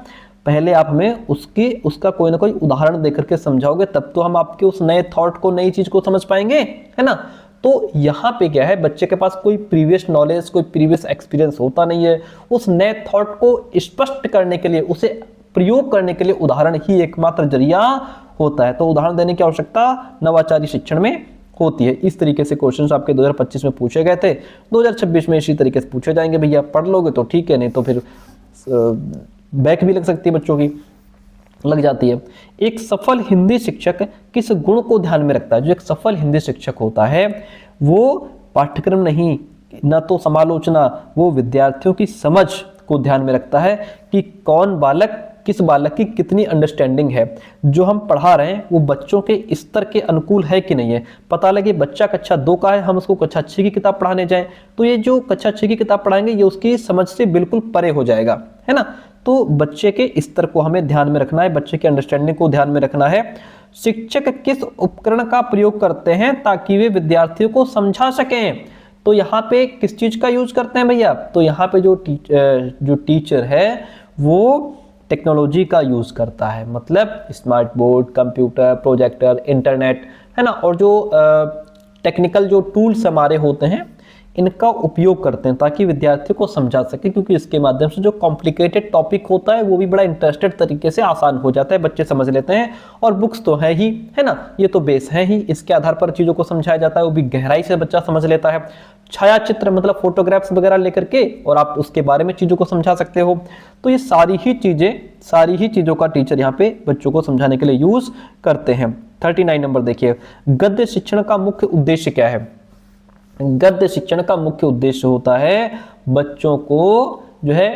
पहले आप हमें उसका कोई ना कोई उदाहरण देकर के समझाओगे, तब तो हम आपके उस नए थॉट को, नई चीज को समझ पाएंगे, है ना। तो यहाँ पे क्या है, बच्चे के पास कोई प्रीवियस नॉलेज, कोई प्रीवियस एक्सपीरियंस होता नहीं है। उस नए थॉट को स्पष्ट करने के लिए, उसे प्रयोग करने के लिए उदाहरण ही एकमात्र जरिया होता है। तो उदाहरण देने की आवश्यकता नवाचारी शिक्षण में होती है। इस तरीके से क्वेश्चंस आपके 2025 में पूछे गए थे, 2026 में इसी तरीके से पूछे जाएंगे। भैया पढ़ लोगे तो ठीक है, नहीं तो फिर बैक भी लग सकती है, बच्चों की लग जाती है। एक सफल हिंदी शिक्षक किस गुण को ध्यान में रखता है। जो एक सफल हिंदी शिक्षक होता है वो पाठ्यक्रम नहीं, न तो समालोचना, वो विद्यार्थियों की समझ को ध्यान में रखता है कि कौन बालक, किस बालक की कितनी अंडरस्टैंडिंग है। जो हम पढ़ा रहे हैं वो बच्चों के स्तर के अनुकूल है कि नहीं है। पता लगे बच्चा कक्षा 2 का है, हम उसको कक्षा 6 की किताब पढ़ाने जाएं तो ये जो कक्षा 6 की किताब पढ़ाएंगे ये उसकी समझ से बिल्कुल परे हो जाएगा, है ना। तो बच्चे के स्तर को हमें ध्यान में रखना है, बच्चे की अंडरस्टैंडिंग को ध्यान में रखना है। शिक्षक किस उपकरण का प्रयोग करते हैं ताकि वे विद्यार्थियों को समझा सकें। तो यहाँ पे किस चीज का यूज करते हैं भैया, तो यहाँ पे जो टीचर है वो टेक्नोलॉजी का यूज करता है। मतलब smart board, computer, projector, internet, है ना। और जो टेक्निकल जो टूल्स हमारे होते हैं इनका उपयोग करते हैं ताकि विद्यार्थियों को समझा सके, क्योंकि इसके माध्यम से जो कॉम्प्लिकेटेड टॉपिक होता है वो भी बड़ा इंटरेस्टेड तरीके से आसान हो जाता है, बच्चे समझ लेते हैं। और बुक्स तो है ही, है ना, ये तो बेस है ही, इसके आधार पर चीज़ों को समझाया जाता है, वो भी गहराई से बच्चा समझ लेता है। छाया चित्र मतलब फोटोग्राफ्स वगैरह लेकर के और आप उसके बारे में चीज़ों को समझा सकते हो। तो ये सारी ही चीज़ों का टीचर यहाँ पे बच्चों को समझाने के लिए यूज करते हैं। 39 नंबर देखिए, गद्य शिक्षण का मुख्य उद्देश्य क्या है। गद्य शिक्षण का मुख्य उद्देश्य होता है बच्चों को जो है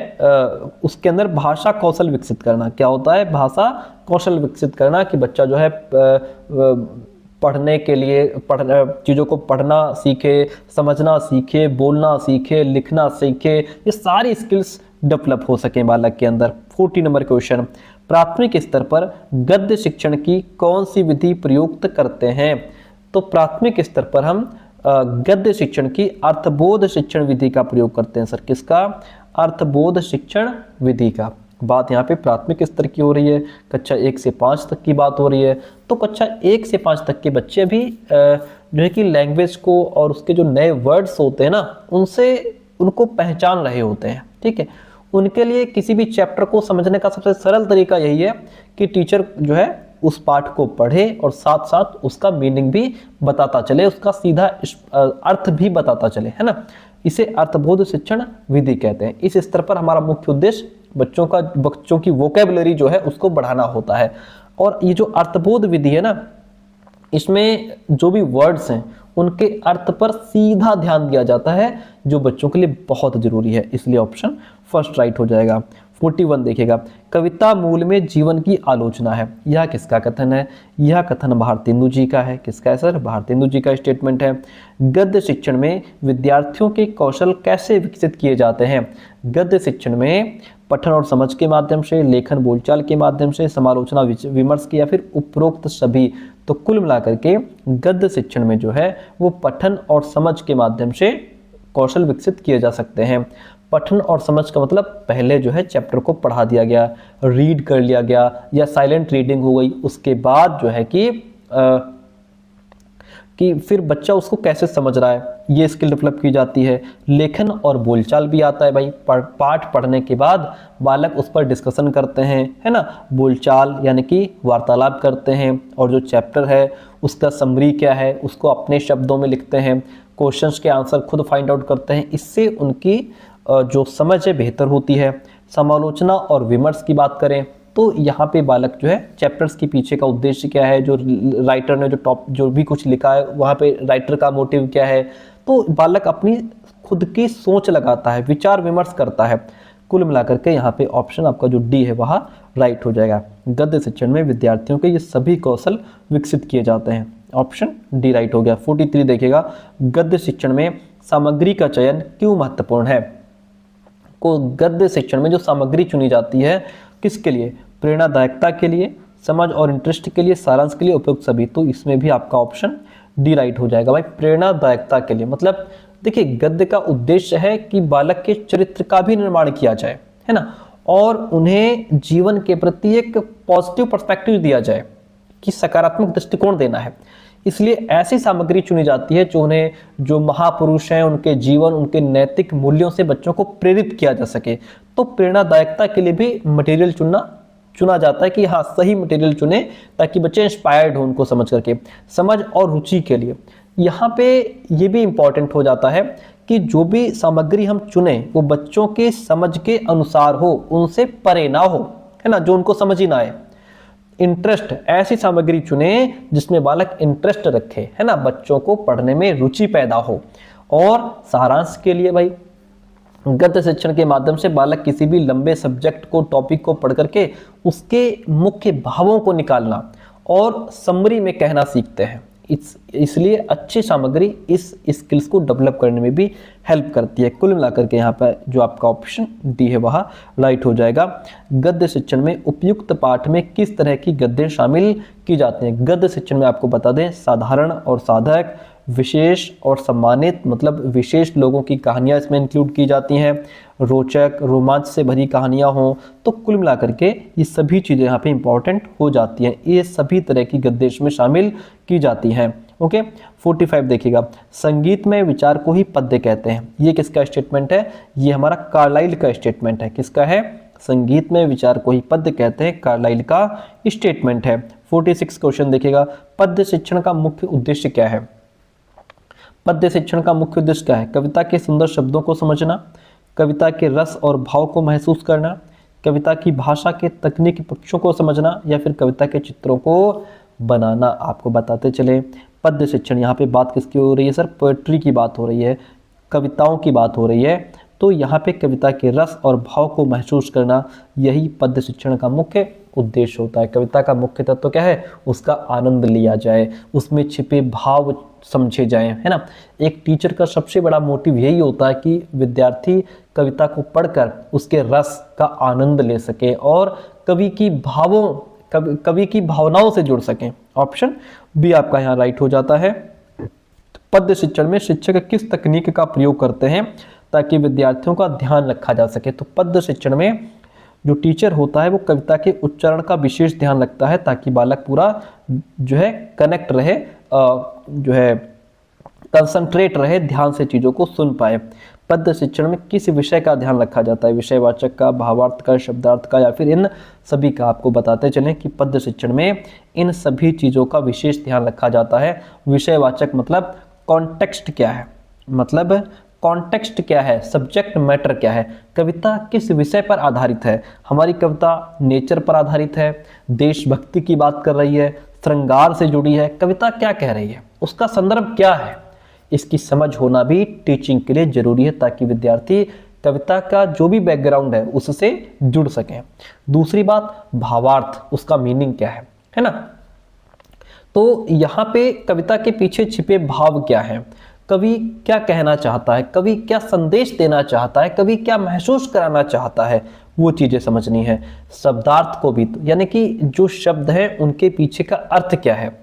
उसके अंदर भाषा कौशल विकसित करना। क्या होता है, भाषा कौशल विकसित करना, कि बच्चा जो है पढ़ने के लिए चीज़ों को पढ़ना सीखे, समझना सीखे, बोलना सीखे, लिखना सीखे, ये सारी स्किल्स डेवलप हो सके बालक के अंदर। 40 नंबर क्वेश्चन, प्राथमिक स्तर पर गद्य शिक्षण की कौन सी विधि प्रयुक्त करते हैं। तो प्राथमिक स्तर पर हम गद्य शिक्षण की अर्थबोध शिक्षण विधि का प्रयोग करते हैं। सर किसका, अर्थबोध शिक्षण विधि का। बात यहाँ पे प्राथमिक स्तर की हो रही है, कक्षा 1 से 5 तक की बात हो रही है। तो कक्षा 1 से 5 तक के बच्चे भी जो है कि लैंग्वेज को और उसके जो नए वर्ड्स होते हैं ना उनको पहचान रहे होते हैं। ठीक है, उनके लिए किसी भी चैप्टर को समझने का सबसे सरल तरीका यही है कि टीचर जो है उस पाठ को पढ़े और साथ साथ उसका मीनिंग भी बताता चले, उसका सीधा अर्थ भी बताता चले, है ना। इसे अर्थबोध शिक्षण विधि कहते हैं। इस स्तर पर हमारा मुख्य उद्देश्य बच्चों की वोकेबुलरी जो है उसको बढ़ाना होता है। और ये जो अर्थबोध विधि है ना, इसमें जो भी वर्ड्स हैं उनके अर्थ पर सीधा ध्यान दिया जाता है, जो बच्चों के लिए बहुत जरूरी है, इसलिए ऑप्शन फर्स्ट राइट हो जाएगा। 41 देखिएगा, कविता मूल में जीवन की आलोचना है, यह किसका कथन है? यह कथन भारतेंदु जी का है। किसका है सर? भारतेंदु जी का स्टेटमेंट है। गद्य शिक्षण में विद्यार्थियों के कौशल कैसे विकसित किए जाते हैं? गद्य शिक्षण में पठन और समझ के माध्यम से, लेखन बोलचाल के माध्यम से, समालोचना विमर्श की, या फिर उपरोक्त सभी। तो कुल मिलाकर के गद्य शिक्षण में जो है वो पठन और समझ के माध्यम से कौशल विकसित किए जा सकते हैं। पठन और समझ का मतलब पहले जो है चैप्टर को पढ़ा दिया गया, रीड कर लिया गया, या साइलेंट रीडिंग हो गई, उसके बाद जो है कि फिर बच्चा उसको कैसे समझ रहा है, ये स्किल डेवलप की जाती है। लेखन और बोलचाल भी आता है भाई, पाठ पढ़ने के बाद बालक उस पर डिस्कशन करते हैं, है ना, बोलचाल यानी कि वार्तालाप करते हैं, और जो चैप्टर है उसका समरी क्या है उसको अपने शब्दों में लिखते हैं, क्वेश्चंस के आंसर खुद फाइंड आउट करते हैं। इससे उनकी जो समझ है बेहतर होती है। समालोचना और विमर्श की बात करें तो यहाँ पे बालक जो है चैप्टर्स के पीछे का उद्देश्य क्या है, जो राइटर ने जो भी कुछ लिखा है वहाँ पे राइटर का मोटिव क्या है, तो बालक अपनी खुद की सोच लगाता है, विचार विमर्श करता है। कुल मिलाकर के यहाँ पे ऑप्शन आपका जो डी है वह राइट हो जाएगा। गद्य शिक्षण में विद्यार्थियों के ये सभी कौशल विकसित किए जाते हैं, ऑप्शन डी राइट हो गया। 43 देखिएगा, गद्य शिक्षण में सामग्री का चयन क्यों महत्वपूर्ण है? को गद्य शिक्षण में जो सामग्री चुनी जाती है किसके लिए? प्रेरणादायकता के लिए, समझ और इंटरेस्ट के लिए, सारांश के लिए, उपयुक्त सभी। तो इसमें भी आपका ऑप्शन डी राइट हो जाएगा भाई, प्रेरणादायकता के लिए। मतलब देखिए गद्य का उद्देश्य है कि बालक के चरित्र का भी निर्माण किया जाए, है ना, और उन्हें जीवन के प्रति एक पॉजिटिव पर्सपेक्टिव दिया जाए, कि सकारात्मक दृष्टिकोण देना है। इसलिए ऐसी सामग्री चुनी जाती है जो महापुरुष हैं उनके जीवन, उनके नैतिक मूल्यों से बच्चों को प्रेरित किया जा सके। तो प्रेरणादायकता के लिए भी मटेरियल चुना जाता है कि हाँ सही मटेरियल चुने, ताकि बच्चे इंस्पायर्ड हो उनको समझ करके। समझ और रुचि के लिए यहाँ पे ये भी इम्पॉर्टेंट हो जाता है कि जो भी सामग्री हम चुने वो बच्चों के समझ के अनुसार हो, उनसे परे ना हो, है ना, जो उनको समझ ही ना आए। इंटरेस्ट, ऐसी सामग्री चुने जिसमें बालक इंटरेस्ट रखे, है ना, बच्चों को पढ़ने में रुचि पैदा हो। और सारांश के लिए भाई गद्य शिक्षण के माध्यम से बालक किसी भी लंबे सब्जेक्ट को, टॉपिक को पढ़ करके उसके मुख्य भावों को निकालना और समरी में कहना सीखते हैं। इसलिए अच्छी सामग्री इस स्किल्स को डेवलप करने में भी हेल्प करती है। कुल मिलाकर के यहाँ पर जो आपका ऑप्शन डी है वह राइट हो जाएगा। गद्य शिक्षण में उपयुक्त पाठ में किस तरह की गद्य शामिल की जाती हैं? गद्य शिक्षण में आपको बता दें, साधारण और साधक, विशेष और सम्मानित, मतलब विशेष लोगों की कहानियां इसमें इंक्लूड की जाती हैं, रोचक, रोमांच से भरी कहानियां हों। तो कुल मिलाकर के ये सभी चीज़ें यहाँ पे इंपॉर्टेंट हो जाती हैं। ये सभी तरह की गद्य इसमें शामिल की जाती हैं। ओके, 45 देखिएगा, संगीत में विचार को ही पद्य कहते हैं। ये किसका स्टेटमेंट है? ये हमारा कार्लाइल का स्टेटमेंट है। किसका है? संगीत में विचार को ही पद्य कहते हैं, कार्लाइल का स्टेटमेंट है। 46 क्वेश्चन देखिएगा, पद्य शिक्षण का मुख्य उद्देश्य क्या है? पद्य शिक्षण का मुख्य उद्देश्य क्या है? कविता के सुंदर शब्दों को समझना, कविता के रस और भाव को महसूस करना, कविता की भाषा के तकनीकी पक्षों को समझना, या फिर कविता के चित्रों को बनाना। आपको बताते चले पद्य शिक्षण, यहाँ पे बात किसकी हो रही है सर? पोएट्री की बात हो रही है, कविताओं की बात हो रही है। तो यहाँ पे कविता के रस और भाव को महसूस करना, यही पद्य शिक्षण का मुख्य उद्देश्य होता है। कविता का मुख्य तत्व क्या है? उसका आनंद लिया जाए, उसमें छिपे भाव समझे जाएं, है ना। एक टीचर का सबसे बड़ा मोटिव यही होता है कि विद्यार्थी कविता को पढ़कर उसके रस का आनंद ले सके और कवि की भावनाओं से जुड़ सकें। ऑप्शन बी आपका यहाँ राइट हो जाता है। पद्य शिक्षण में शिक्षक किस तकनीक का प्रयोग करते हैं ताकि विद्यार्थियों का ध्यान रखा जा सके? तो पद्य शिक्षण में जो टीचर होता है वो कविता के उच्चारण का विशेष ध्यान रखता है, ताकि बालक पूरा जो है कनेक्ट रहे, जो है कंसंट्रेट रहे, ध्यान से चीज़ों को सुन पाए। पद्य शिक्षण में किस विषय का ध्यान रखा जाता है? विषयवाचक का, भावार्थ का, शब्दार्थ का, या फिर इन सभी का? आपको बताते चलें कि पद्य शिक्षण में इन सभी चीज़ों का विशेष ध्यान रखा जाता है। विषयवाचक मतलब कॉन्टेक्स्ट क्या है, मतलब कॉन्टेक्स्ट क्या है, सब्जेक्ट मैटर क्या है, कविता किस विषय पर आधारित है। हमारी कविता नेचर पर आधारित है, देशभक्ति की बात कर रही है, श्रृंगार से जुड़ी है, कविता क्या कह रही है, उसका संदर्भ क्या है, इसकी समझ होना भी टीचिंग के लिए जरूरी है ताकि विद्यार्थी कविता का जो भी बैकग्राउंड है उससे जुड़ सकें। दूसरी बात, भावार्थ, उसका मीनिंग क्या है ना। तो यहाँ पे कविता के पीछे छिपे भाव क्या है, कवि क्या कहना चाहता है, कवि क्या संदेश देना चाहता है, कवि क्या महसूस कराना चाहता है, वो चीजें समझनी है। शब्दार्थ को भी, यानी कि जो शब्द है उनके पीछे का अर्थ क्या है,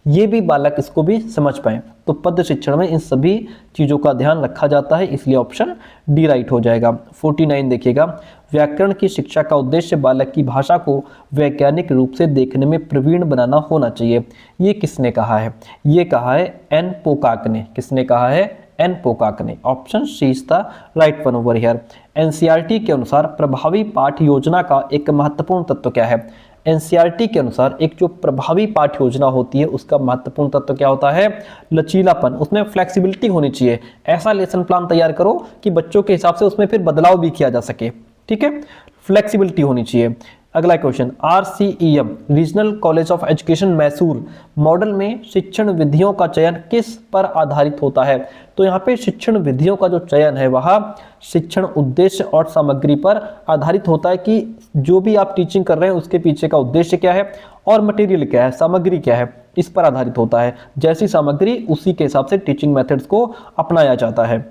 ये भी बालक इसको भी समझ पाए। तो पद्य शिक्षण में इन सभी चीजों का ध्यान रखा जाता है, इसलिए ऑप्शन डी राइट हो जाएगा। 49 देखिएगा, व्याकरण की शिक्षा का उद्देश्य बालक की भाषा को वैज्ञानिक रूप से देखने में प्रवीण बनाना होना चाहिए। ये किसने कहा है, ये कहा है एन पोकाक ने। किसने कहा है, एन पोकाक ने। Option C is the right one over here. NCERT के अनुसार प्रभावी पाठ्य योजना का एक महत्वपूर्ण तत्व क्या है। एनसीईआरटी के अनुसार एक जो प्रभावी पाठ्य योजना होती है उसका महत्वपूर्ण तत्व क्या होता है, लचीलापन, उसमें फ्लेक्सिबिलिटी होनी चाहिए। ऐसा लेसन प्लान तैयार करो कि बच्चों के हिसाब से उसमें फिर बदलाव भी किया जा सके, ठीक है, फ्लेक्सिबिलिटी होनी चाहिए। अगला question, RCEM regional college of education Mysore model में शिक्षण विधियों का चयन किस पर आधारित होता है। तो यहाँ पे शिक्षण विधियों का जो चयन है वह शिक्षण उद्देश्य और सामग्री पर आधारित होता है कि जो भी आप टीचिंग कर रहे हैं उसके पीछे का उद्देश्य क्या है और मटेरियल क्या है, सामग्री क्या है, इस पर आधारित होता है। जैसी सामग्री उसी के हिसाब से टीचिंग मेथड्स को अपनाया जाता है।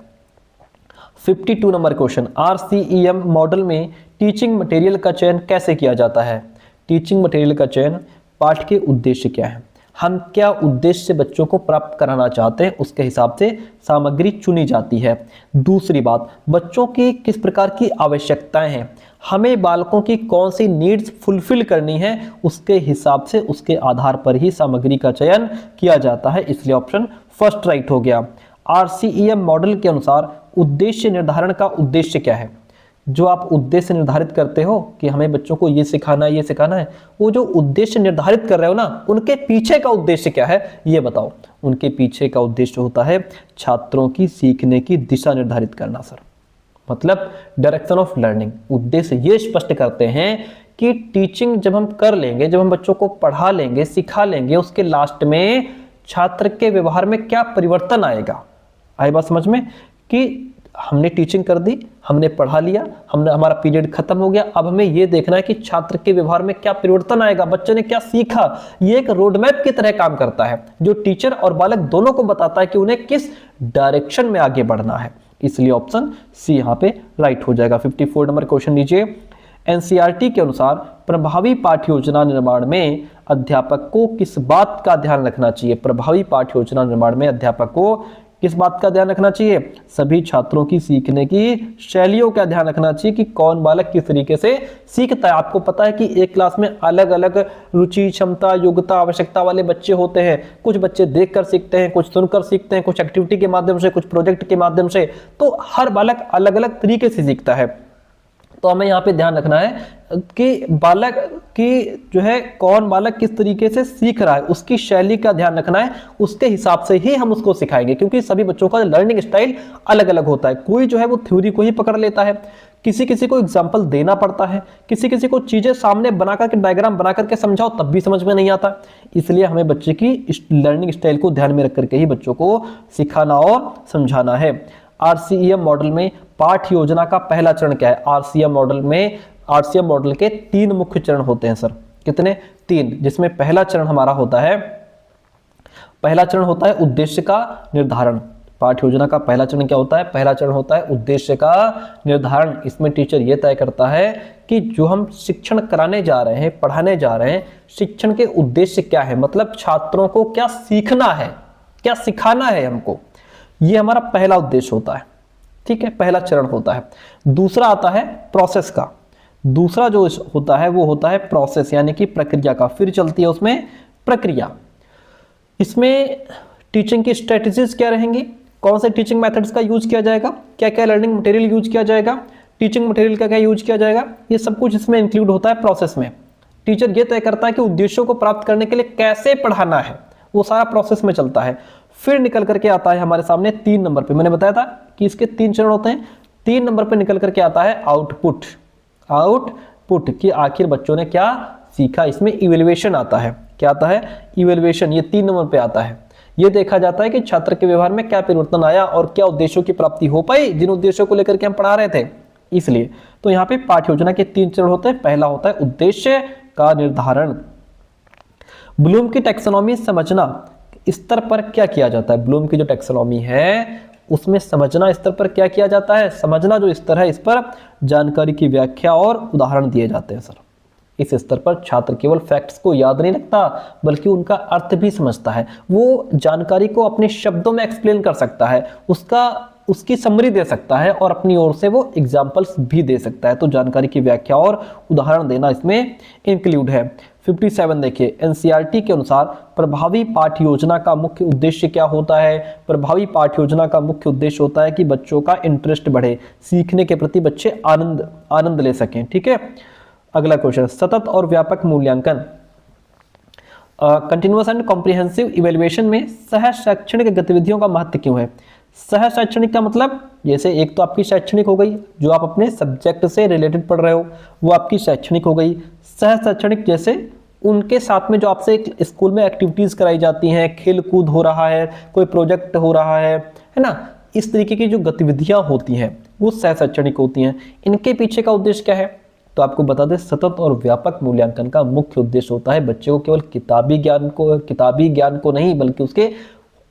52 नंबर क्वेश्चन, RCEM मॉडल में टीचिंग मटेरियल का चयन कैसे किया जाता है। टीचिंग मटेरियल का चयन, पाठ के उद्देश्य क्या है, हम क्या उद्देश्य से बच्चों को प्राप्त कराना चाहते हैं उसके हिसाब से सामग्री चुनी जाती है। दूसरी बात, बच्चों की किस प्रकार की आवश्यकताएं हैं, हमें बालकों की कौन सी नीड्स फुलफिल करनी है उसके हिसाब से उसके आधार पर ही सामग्री का चयन किया जाता है, इसलिए ऑप्शन फर्स्ट राइट हो गया। RCEM मॉडल के अनुसार उद्देश्य निर्धारण का उद्देश्य क्या है। जो आप उद्देश्य निर्धारित करते हो कि हमें बच्चों को ये सिखाना है ये सिखाना है, वो जो उद्देश्य निर्धारित कर रहे हो ना उनके पीछे का उद्देश्य क्या है ये बताओ। उनके पीछे का उद्देश्य होता है छात्रों की सीखने की दिशा निर्धारित करना सर, मतलब डायरेक्शन ऑफ लर्निंग। उद्देश्य ये स्पष्ट करते हैं कि टीचिंग जब हम कर लेंगे, जब हम बच्चों को पढ़ा लेंगे सिखा लेंगे, उसके लास्ट में छात्र के व्यवहार में क्या परिवर्तन आएगा। आई बात समझ में कि हमने टीचिंग कर दी, हमने पढ़ा लिया, हमने हमारा पीरियड खत्म हो गया, अब हमें यह देखना है कि छात्र के व्यवहार में क्या परिवर्तन आएगा, बच्चे ने क्या सीखा। ये एक रोड मैप की तरह काम करता है जो टीचर और बालक दोनों को बताता है कि उन्हें किस डायरेक्शन में आगे बढ़ना है, इसलिए ऑप्शन सी यहाँ पे राइट हो जाएगा। 54 नंबर क्वेश्चन लीजिए, एनसीईआरटी के अनुसार प्रभावी पाठ्य योजना निर्माण में अध्यापक को किस बात का ध्यान रखना चाहिए। प्रभावी पाठ्य योजना निर्माण में अध्यापक को किस बात का ध्यान रखना चाहिए, सभी छात्रों की सीखने की शैलियों का ध्यान रखना चाहिए कि कौन बालक किस तरीके से सीखता है। आपको पता है कि एक क्लास में अलग अलग रुचि, क्षमता, योग्यता, आवश्यकता वाले बच्चे होते हैं। कुछ बच्चे देखकर सीखते हैं, कुछ सुनकर सीखते हैं, कुछ एक्टिविटी के माध्यम से, कुछ प्रोजेक्ट के माध्यम से, तो हर बालक अलग अलग तरीके से सीखता है। तो हमें यहाँ पे ध्यान रखना है कि बालक की जो है कौन बालक किस तरीके से सीख रहा है, उसकी शैली का ध्यान रखना है, उसके हिसाब से ही हम उसको सिखाएंगे, क्योंकि सभी बच्चों का लर्निंग स्टाइल अलग अलग होता है। कोई जो है वो थ्योरी को ही पकड़ लेता है, किसी किसी को एग्जाम्पल देना पड़ता है, किसी किसी को चीजें सामने बना करके डायग्राम बना करके समझाओ तब भी समझ में नहीं आता। इसलिए हमें बच्चे की लर्निंग स्टाइल को ध्यान में रख करके ही बच्चों को सिखाना और समझाना है। RCEM मॉडल में पाठ्य योजना का पहला चरण क्या है। RCEM मॉडल के 3 मुख्य चरण होते हैं सर। कितने? 3, जिसमें पहला चरण हमारा होता है, उद्देश्य का निर्धारण। पाठ्य योजना का पहला चरण क्या होता है? पहला चरण होता है उद्देश्य का निर्धारण। इसमें टीचर यह तय करता है कि जो हम शिक्षण कराने जा रहे हैं, पढ़ाने जा रहे हैं, शिक्षण के उद्देश्य क्या है, मतलब छात्रों को क्या सीखना है, क्या सिखाना है हमको, ये हमारा पहला उद्देश्य होता है। ठीक है, पहला चरण होता है। दूसरा आता है प्रोसेस का। दूसरा जो होता है वो होता है प्रोसेस, यानी कि प्रक्रिया का। फिर चलती है उसमें प्रक्रिया। इसमें टीचिंग की स्ट्रेटजीज क्या रहेंगी, कौन से टीचिंग मेथड्स का यूज किया जाएगा, क्या क्या लर्निंग मटेरियल यूज किया जाएगा, टीचिंग मटेरियल का क्या यूज किया जाएगा, ये सब कुछ इसमें इंक्लूड होता है प्रोसेस में। टीचर ये तय करता है कि उद्देश्यों को प्राप्त करने के लिए कैसे पढ़ाना है, वो सारा प्रोसेस में चलता है। फिर निकल करके आता है हमारे सामने 3 नंबर पे, मैंने बताया था कि इसके 3 चरण होते हैं। 3 नंबर पे निकल करके आता है आउटपुट। आउटपुट कि आखिर बच्चों ने क्या सीखा। इसमें इवैल्यूएशन आता है। क्या आता है? इवैल्यूएशन। ये 3 नंबर पे आता है। ये देखा जाता है कि छात्र के व्यवहार में क्या परिवर्तन आया और क्या उद्देश्यों की प्राप्ति हो पाई, जिन उद्देश्यों को लेकर के हम पढ़ा रहे थे। इसलिए तो यहाँ पे पाठ्य योजना के 3 चरण होते हैं। पहला होता है उद्देश्य का निर्धारण। ब्लूम की टैक्सोनॉमी समझना स्तर पर क्या किया जाता है। ब्लूम की जो टैक्सोनॉमी है उसमें समझना स्तर पर क्या किया जाता है। समझना जो स्तर है, इस पर जानकारी की व्याख्या और उदाहरण दिए जाते हैं। सर, इस स्तर पर छात्र केवल फैक्ट्स को याद नहीं रखता बल्कि उनका अर्थ भी समझता है। वो जानकारी को अपने शब्दों में एक्सप्लेन कर सकता है, उसकी समरी दे सकता है और अपनी ओर से वो एग्जाम्पल्स भी दे सकता है। तो जानकारी की व्याख्या और उदाहरण देना इसमें इंक्लूड है। 57 देखिए, एनसीईआरटी के अनुसार प्रभावी पाठ्य योजना का मुख्य उद्देश्य क्या होता है। प्रभावी पाठ्य योजना का मुख्य उद्देश्य होता है कि बच्चों का इंटरेस्ट बढ़े, सीखने के प्रति बच्चे आनंद ले सकें। ठीक है, अगला क्वेश्चन, सतत और व्यापक मूल्यांकन। कंटिन्यूअस एंड कॉम्प्रिहेंसिव इवैल्यूएशन में सह शैक्षणिक गतिविधियों का महत्व क्यों है। सह शैक्षणिक का मतलब, जैसे एक तो आपकी शैक्षणिक हो गई जो आप अपने सब्जेक्ट से रिलेटेड पढ़ रहे हो, वो आपकी शैक्षणिक हो गई। सह शैक्षणिक जैसे उनके साथ में जो आपसे एक स्कूल में एक्टिविटीज कराई जाती हैं, खेल कूद हो रहा है, कोई प्रोजेक्ट हो रहा है ना, इस तरीके की जो गतिविधियां होती हैं वो सह शैक्षणिक होती हैं। इनके पीछे का उद्देश्य क्या है, तो आपको बता दें, सतत और व्यापक मूल्यांकन का मुख्य उद्देश्य होता है बच्चे को केवल किताबी ज्ञान को नहीं बल्कि उसके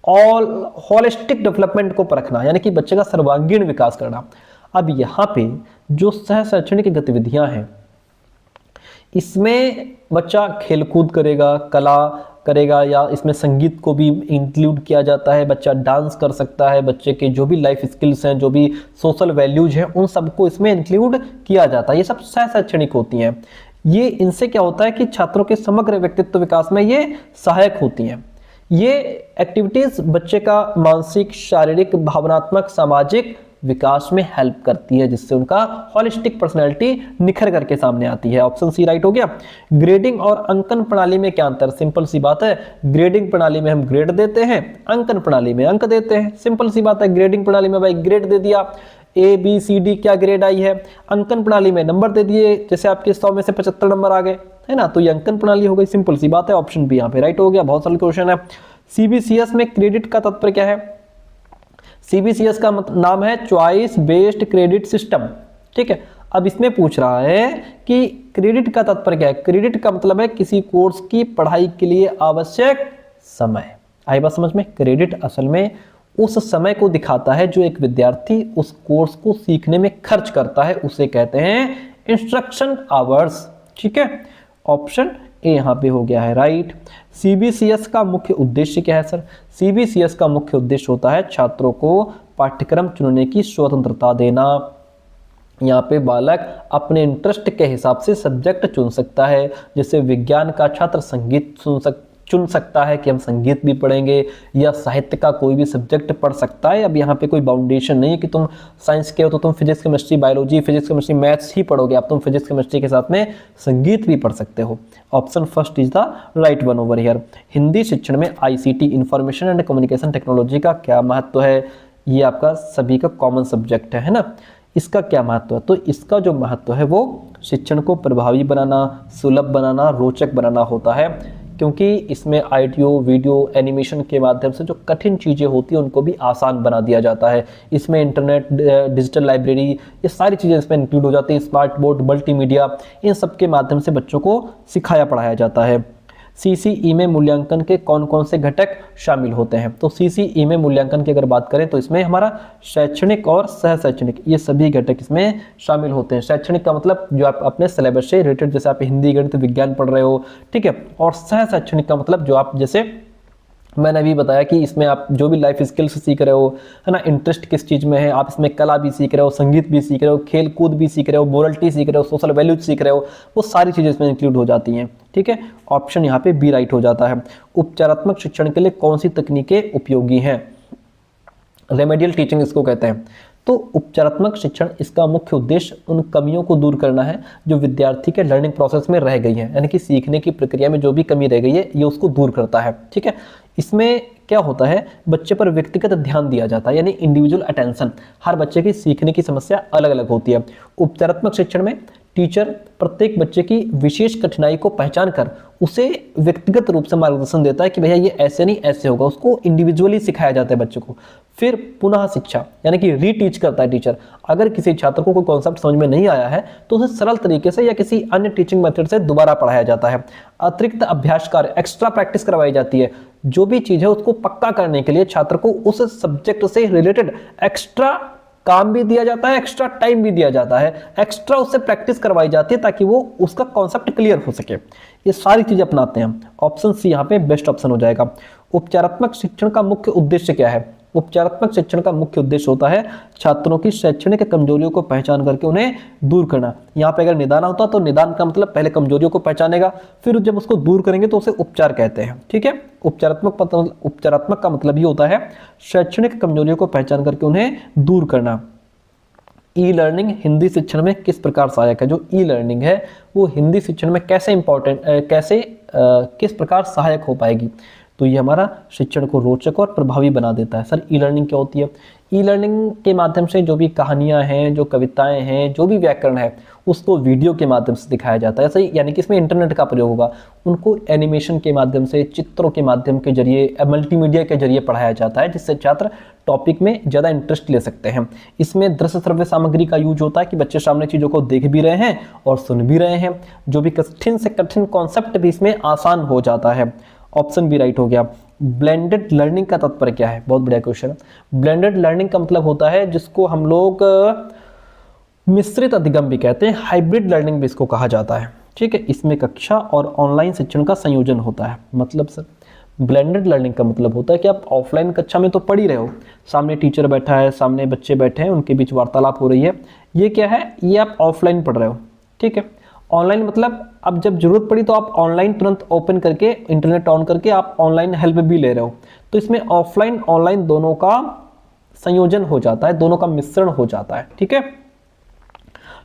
होलिस्टिक डेवलपमेंट को परखना, यानी कि बच्चे का सर्वांगीण विकास करना। अब यहाँ पे जो सह शैक्षणिक गतिविधियां हैं, इसमें बच्चा खेलकूद करेगा, कला करेगा, या इसमें संगीत को भी इंक्लूड किया जाता है। बच्चा डांस कर सकता है, बच्चे के जो भी लाइफ स्किल्स हैं, जो भी सोशल वैल्यूज हैं, उन सबको इसमें इंक्लूड किया जाता है। ये सब सह शैक्षणिक होती हैं। ये इनसे क्या होता है कि छात्रों के समग्र व्यक्तित्व विकास में ये सहायक होती हैं। ये एक्टिविटीज बच्चे का मानसिक, शारीरिक, भावनात्मक, सामाजिक विकास में हेल्प करती है, जिससे उनका होलिस्टिक पर्सनैलिटी निखर करके सामने आती है। ऑप्शन सी राइट हो गया। ग्रेडिंग और अंकन प्रणाली में क्या अंतर। सिंपल सी बात है, ग्रेडिंग प्रणाली में हम ग्रेड देते हैं, अंकन प्रणाली में अंक देते हैं। सिंपल सी बात है, ग्रेडिंग प्रणाली में भाई ग्रेड दे दिया, ABCD क्या ग्रेड आई है। अंकन प्रणाली में नंबर दे दिए, जैसे आपके 100 में से 75 नंबर आ गए, है ना, तो ये अंकन प्रणाली हो गई। सिंपल सी बात है, ऑप्शन बी यहाँ पे राइट हो गया। बहुत सारे क्वेश्चन है। CBCS में क्रेडिट का तात्पर्य क्या है। CBCS का नाम है चॉइस बेस्ड क्रेडिट सिस्टम। ठीक है, अब इसमें पूछ रहा है कि क्रेडिट का तात्पर्य क्या है। क्रेडिट का मतलब है किसी कोर्स की पढ़ाई के लिए आवश्यक समय। आई बात समझ में। क्रेडिट असल में उस समय को दिखाता है जो एक विद्यार्थी उस कोर्स को सीखने में खर्च करता है, उसे कहते हैं इंस्ट्रक्शन आवर्स। ठीक है, ऑप्शन ए यहाँ पे हो गया है राइट। CBCS का मुख्य उद्देश्य क्या है सर। CBCS का मुख्य उद्देश्य होता है छात्रों को पाठ्यक्रम चुनने की स्वतंत्रता देना। यहाँ पे बालक अपने इंटरेस्ट के हिसाब से सब्जेक्ट चुन सकता है। जैसे विज्ञान का छात्र संगीत चुन सकता है कि हम संगीत भी पढ़ेंगे, या साहित्य का कोई भी सब्जेक्ट पढ़ सकता है। अब यहाँ पे कोई बाउंडेशन नहीं है कि तुम साइंस के हो तो तुम physics chemistry biology, physics chemistry maths ही पढ़ोगे। अब तुम फिजिक्स केमिस्ट्री के साथ में संगीत भी पढ़ सकते हो। Option first is the right one over here. Hindi शिक्षण में ICT information and communication technology का क्या महत्व है। ये आपका सभी का कॉमन सब्जेक्ट है ना। इसका क्या महत्व है, तो इसका जो महत्व है वो शिक्षण को प्रभावी बनाना, सुलभ बनाना, रोचक बनाना होता है, क्योंकि इसमें ऑडियो, वीडियो, एनिमेशन के माध्यम से जो कठिन चीज़ें होती हैं उनको भी आसान बना दिया जाता है। इसमें इंटरनेट, डिजिटल लाइब्रेरी, ये सारी चीज़ें इसमें इंक्लूड हो जाती हैं। स्मार्ट बोर्ड, मल्टीमीडिया, इन सब के माध्यम से बच्चों को सिखाया पढ़ाया जाता है। CCE में मूल्यांकन के कौन कौन से घटक शामिल होते हैं। तो CCE में मूल्यांकन की अगर बात करें तो इसमें हमारा शैक्षणिक और सह शैक्षणिक, ये सभी घटक इसमें शामिल होते हैं। शैक्षणिक का मतलब जो आप अपने सिलेबस से रिलेटेड, जैसे आप हिंदी, गणित, विज्ञान पढ़ रहे हो, ठीक है। और सह शैक्षणिक का मतलब जो आप, जैसे मैंने अभी बताया कि इसमें आप जो भी लाइफ स्किल्स सीख रहे हो, है ना, इंटरेस्ट किस चीज़ में है, आप इसमें कला भी सीख रहे हो, संगीत भी सीख रहे हो, खेल कूद भी सीख रहे हो, मोरलिटी सीख रहे हो, सोशल वैल्यूज सीख रहे हो, वो सारी चीज़ें इसमें इंक्लूड हो जाती हैं। ठीक है, ऑप्शन यहाँ पे बी राइट हो जाता है। उपचारात्मक शिक्षण के लिए कौन सी तकनीकें उपयोगी हैं। रेमेडियल टीचिंग इसको कहते हैं। तो उपचारात्मक शिक्षण, इसका मुख्य उद्देश्य उन कमियों को दूर करना है जो विद्यार्थी के लर्निंग प्रोसेस में रह गई है, यानी कि सीखने की प्रक्रिया में जो भी कमी रह गई है ये उसको दूर करता है। ठीक है, इसमें क्या होता है, बच्चे पर व्यक्तिगत ध्यान दिया जाता है, यानी इंडिविजुअल अटेंशन। हर बच्चे की सीखने की समस्या अलग अलग होती है। उपचारात्मक शिक्षण में टीचर प्रत्येक बच्चे की विशेष कठिनाई को पहचान कर उसे व्यक्तिगत रूप से मार्गदर्शन देता है कि भैया ये ऐसे नहीं ऐसे होगा, उसको इंडिविजुअली सिखाया जाता है बच्चे को। फिर पुनः शिक्षा यानी कि रीटीच करता है टीचर। अगर किसी छात्र को कोई कॉन्सेप्ट समझ में नहीं आया है तो उसे सरल तरीके से या किसी अन्य टीचिंग मेथड से दोबारा पढ़ाया जाता है। अतिरिक्त अभ्यास कार्य, एक्स्ट्रा प्रैक्टिस करवाई जाती है। जो भी चीज है उसको पक्का करने के लिए छात्र को उस सब्जेक्ट से रिलेटेड एक्स्ट्रा काम भी दिया जाता है, एक्स्ट्रा टाइम भी दिया जाता है, एक्स्ट्रा उससे प्रैक्टिस करवाई जाती है ताकि वो उसका कॉन्सेप्ट क्लियर हो सके। ये सारी चीजें अपनाते हैं। ऑप्शन सी यहाँ पे बेस्ट ऑप्शन हो जाएगा। उपचारात्मक शिक्षण का मुख्य उद्देश्य क्या है? उपचारात्मक शिक्षण का मुख्य उद्देश्य होता है छात्रों की शैक्षणिक कमजोरियों को पहचान करके उन्हें दूर करना। यहाँ पे अगर निदान होता तो निदान का मतलब पहले कमजोरियों को पहचानेगा, फिर जब उसको दूर करेंगे तो उसे उपचार कहते हैं। ठीक है, उपचारात्मक का मतलब ये होता है शैक्षणिक कमजोरियों को पहचान करके उन्हें दूर करना। ई लर्निंग हिंदी शिक्षण में किस प्रकार सहायक है? जो ई लर्निंग है वो हिंदी शिक्षण में कैसे किस प्रकार सहायक हो पाएगी? तो ये हमारा शिक्षण को रोचक और प्रभावी बना देता है। सर ई लर्निंग क्या होती है? ई लर्निंग के माध्यम से जो भी कहानियां हैं, जो कविताएं हैं, जो भी व्याकरण है उसको वीडियो के माध्यम से दिखाया जाता है। सही, यानी कि इसमें इंटरनेट का प्रयोग होगा। उनको एनिमेशन के माध्यम से, चित्रों के माध्यम के जरिए, मल्टीमीडिया के जरिए पढ़ाया जाता है, जिससे छात्र टॉपिक में ज़्यादा इंटरेस्ट ले सकते हैं। इसमें दृश्य श्रव्य सामग्री का यूज होता है कि बच्चे सामने चीज़ों को देख भी रहे हैं और सुन भी रहे हैं। जो भी कठिन से कठिन कॉन्सेप्ट भी इसमें आसान हो जाता है। ऑप्शन बी राइट हो गया। ब्लेंडेड लर्निंग का तात्पर्य क्या है? बहुत बढ़िया क्वेश्चन है। ब्लेंडेड लर्निंग का मतलब होता है जिसको हम लोग मिश्रित अधिगम भी कहते हैं, हाइब्रिड लर्निंग भी इसको कहा जाता है। ठीक है, इसमें कक्षा और ऑनलाइन शिक्षण का संयोजन होता है। मतलब सर ब्लेंडेड लर्निंग का मतलब होता है कि आप ऑफलाइन कक्षा में तो पढ़ ही रहे हो, सामने टीचर बैठा है, सामने बच्चे बैठे हैं, उनके बीच वार्तालाप हो रही है। ये क्या है? ये आप ऑफलाइन पढ़ रहे हो। ठीक है, ऑनलाइन मतलब अब जब जरूरत पड़ी तो आप ऑनलाइन तुरंत ओपन करके इंटरनेट ऑन करके आप ऑनलाइन हेल्प भी ले रहे हो। तो इसमें ऑफलाइन ऑनलाइन दोनों का संयोजन हो जाता है, दोनों का मिश्रण हो जाता है। ठीक है,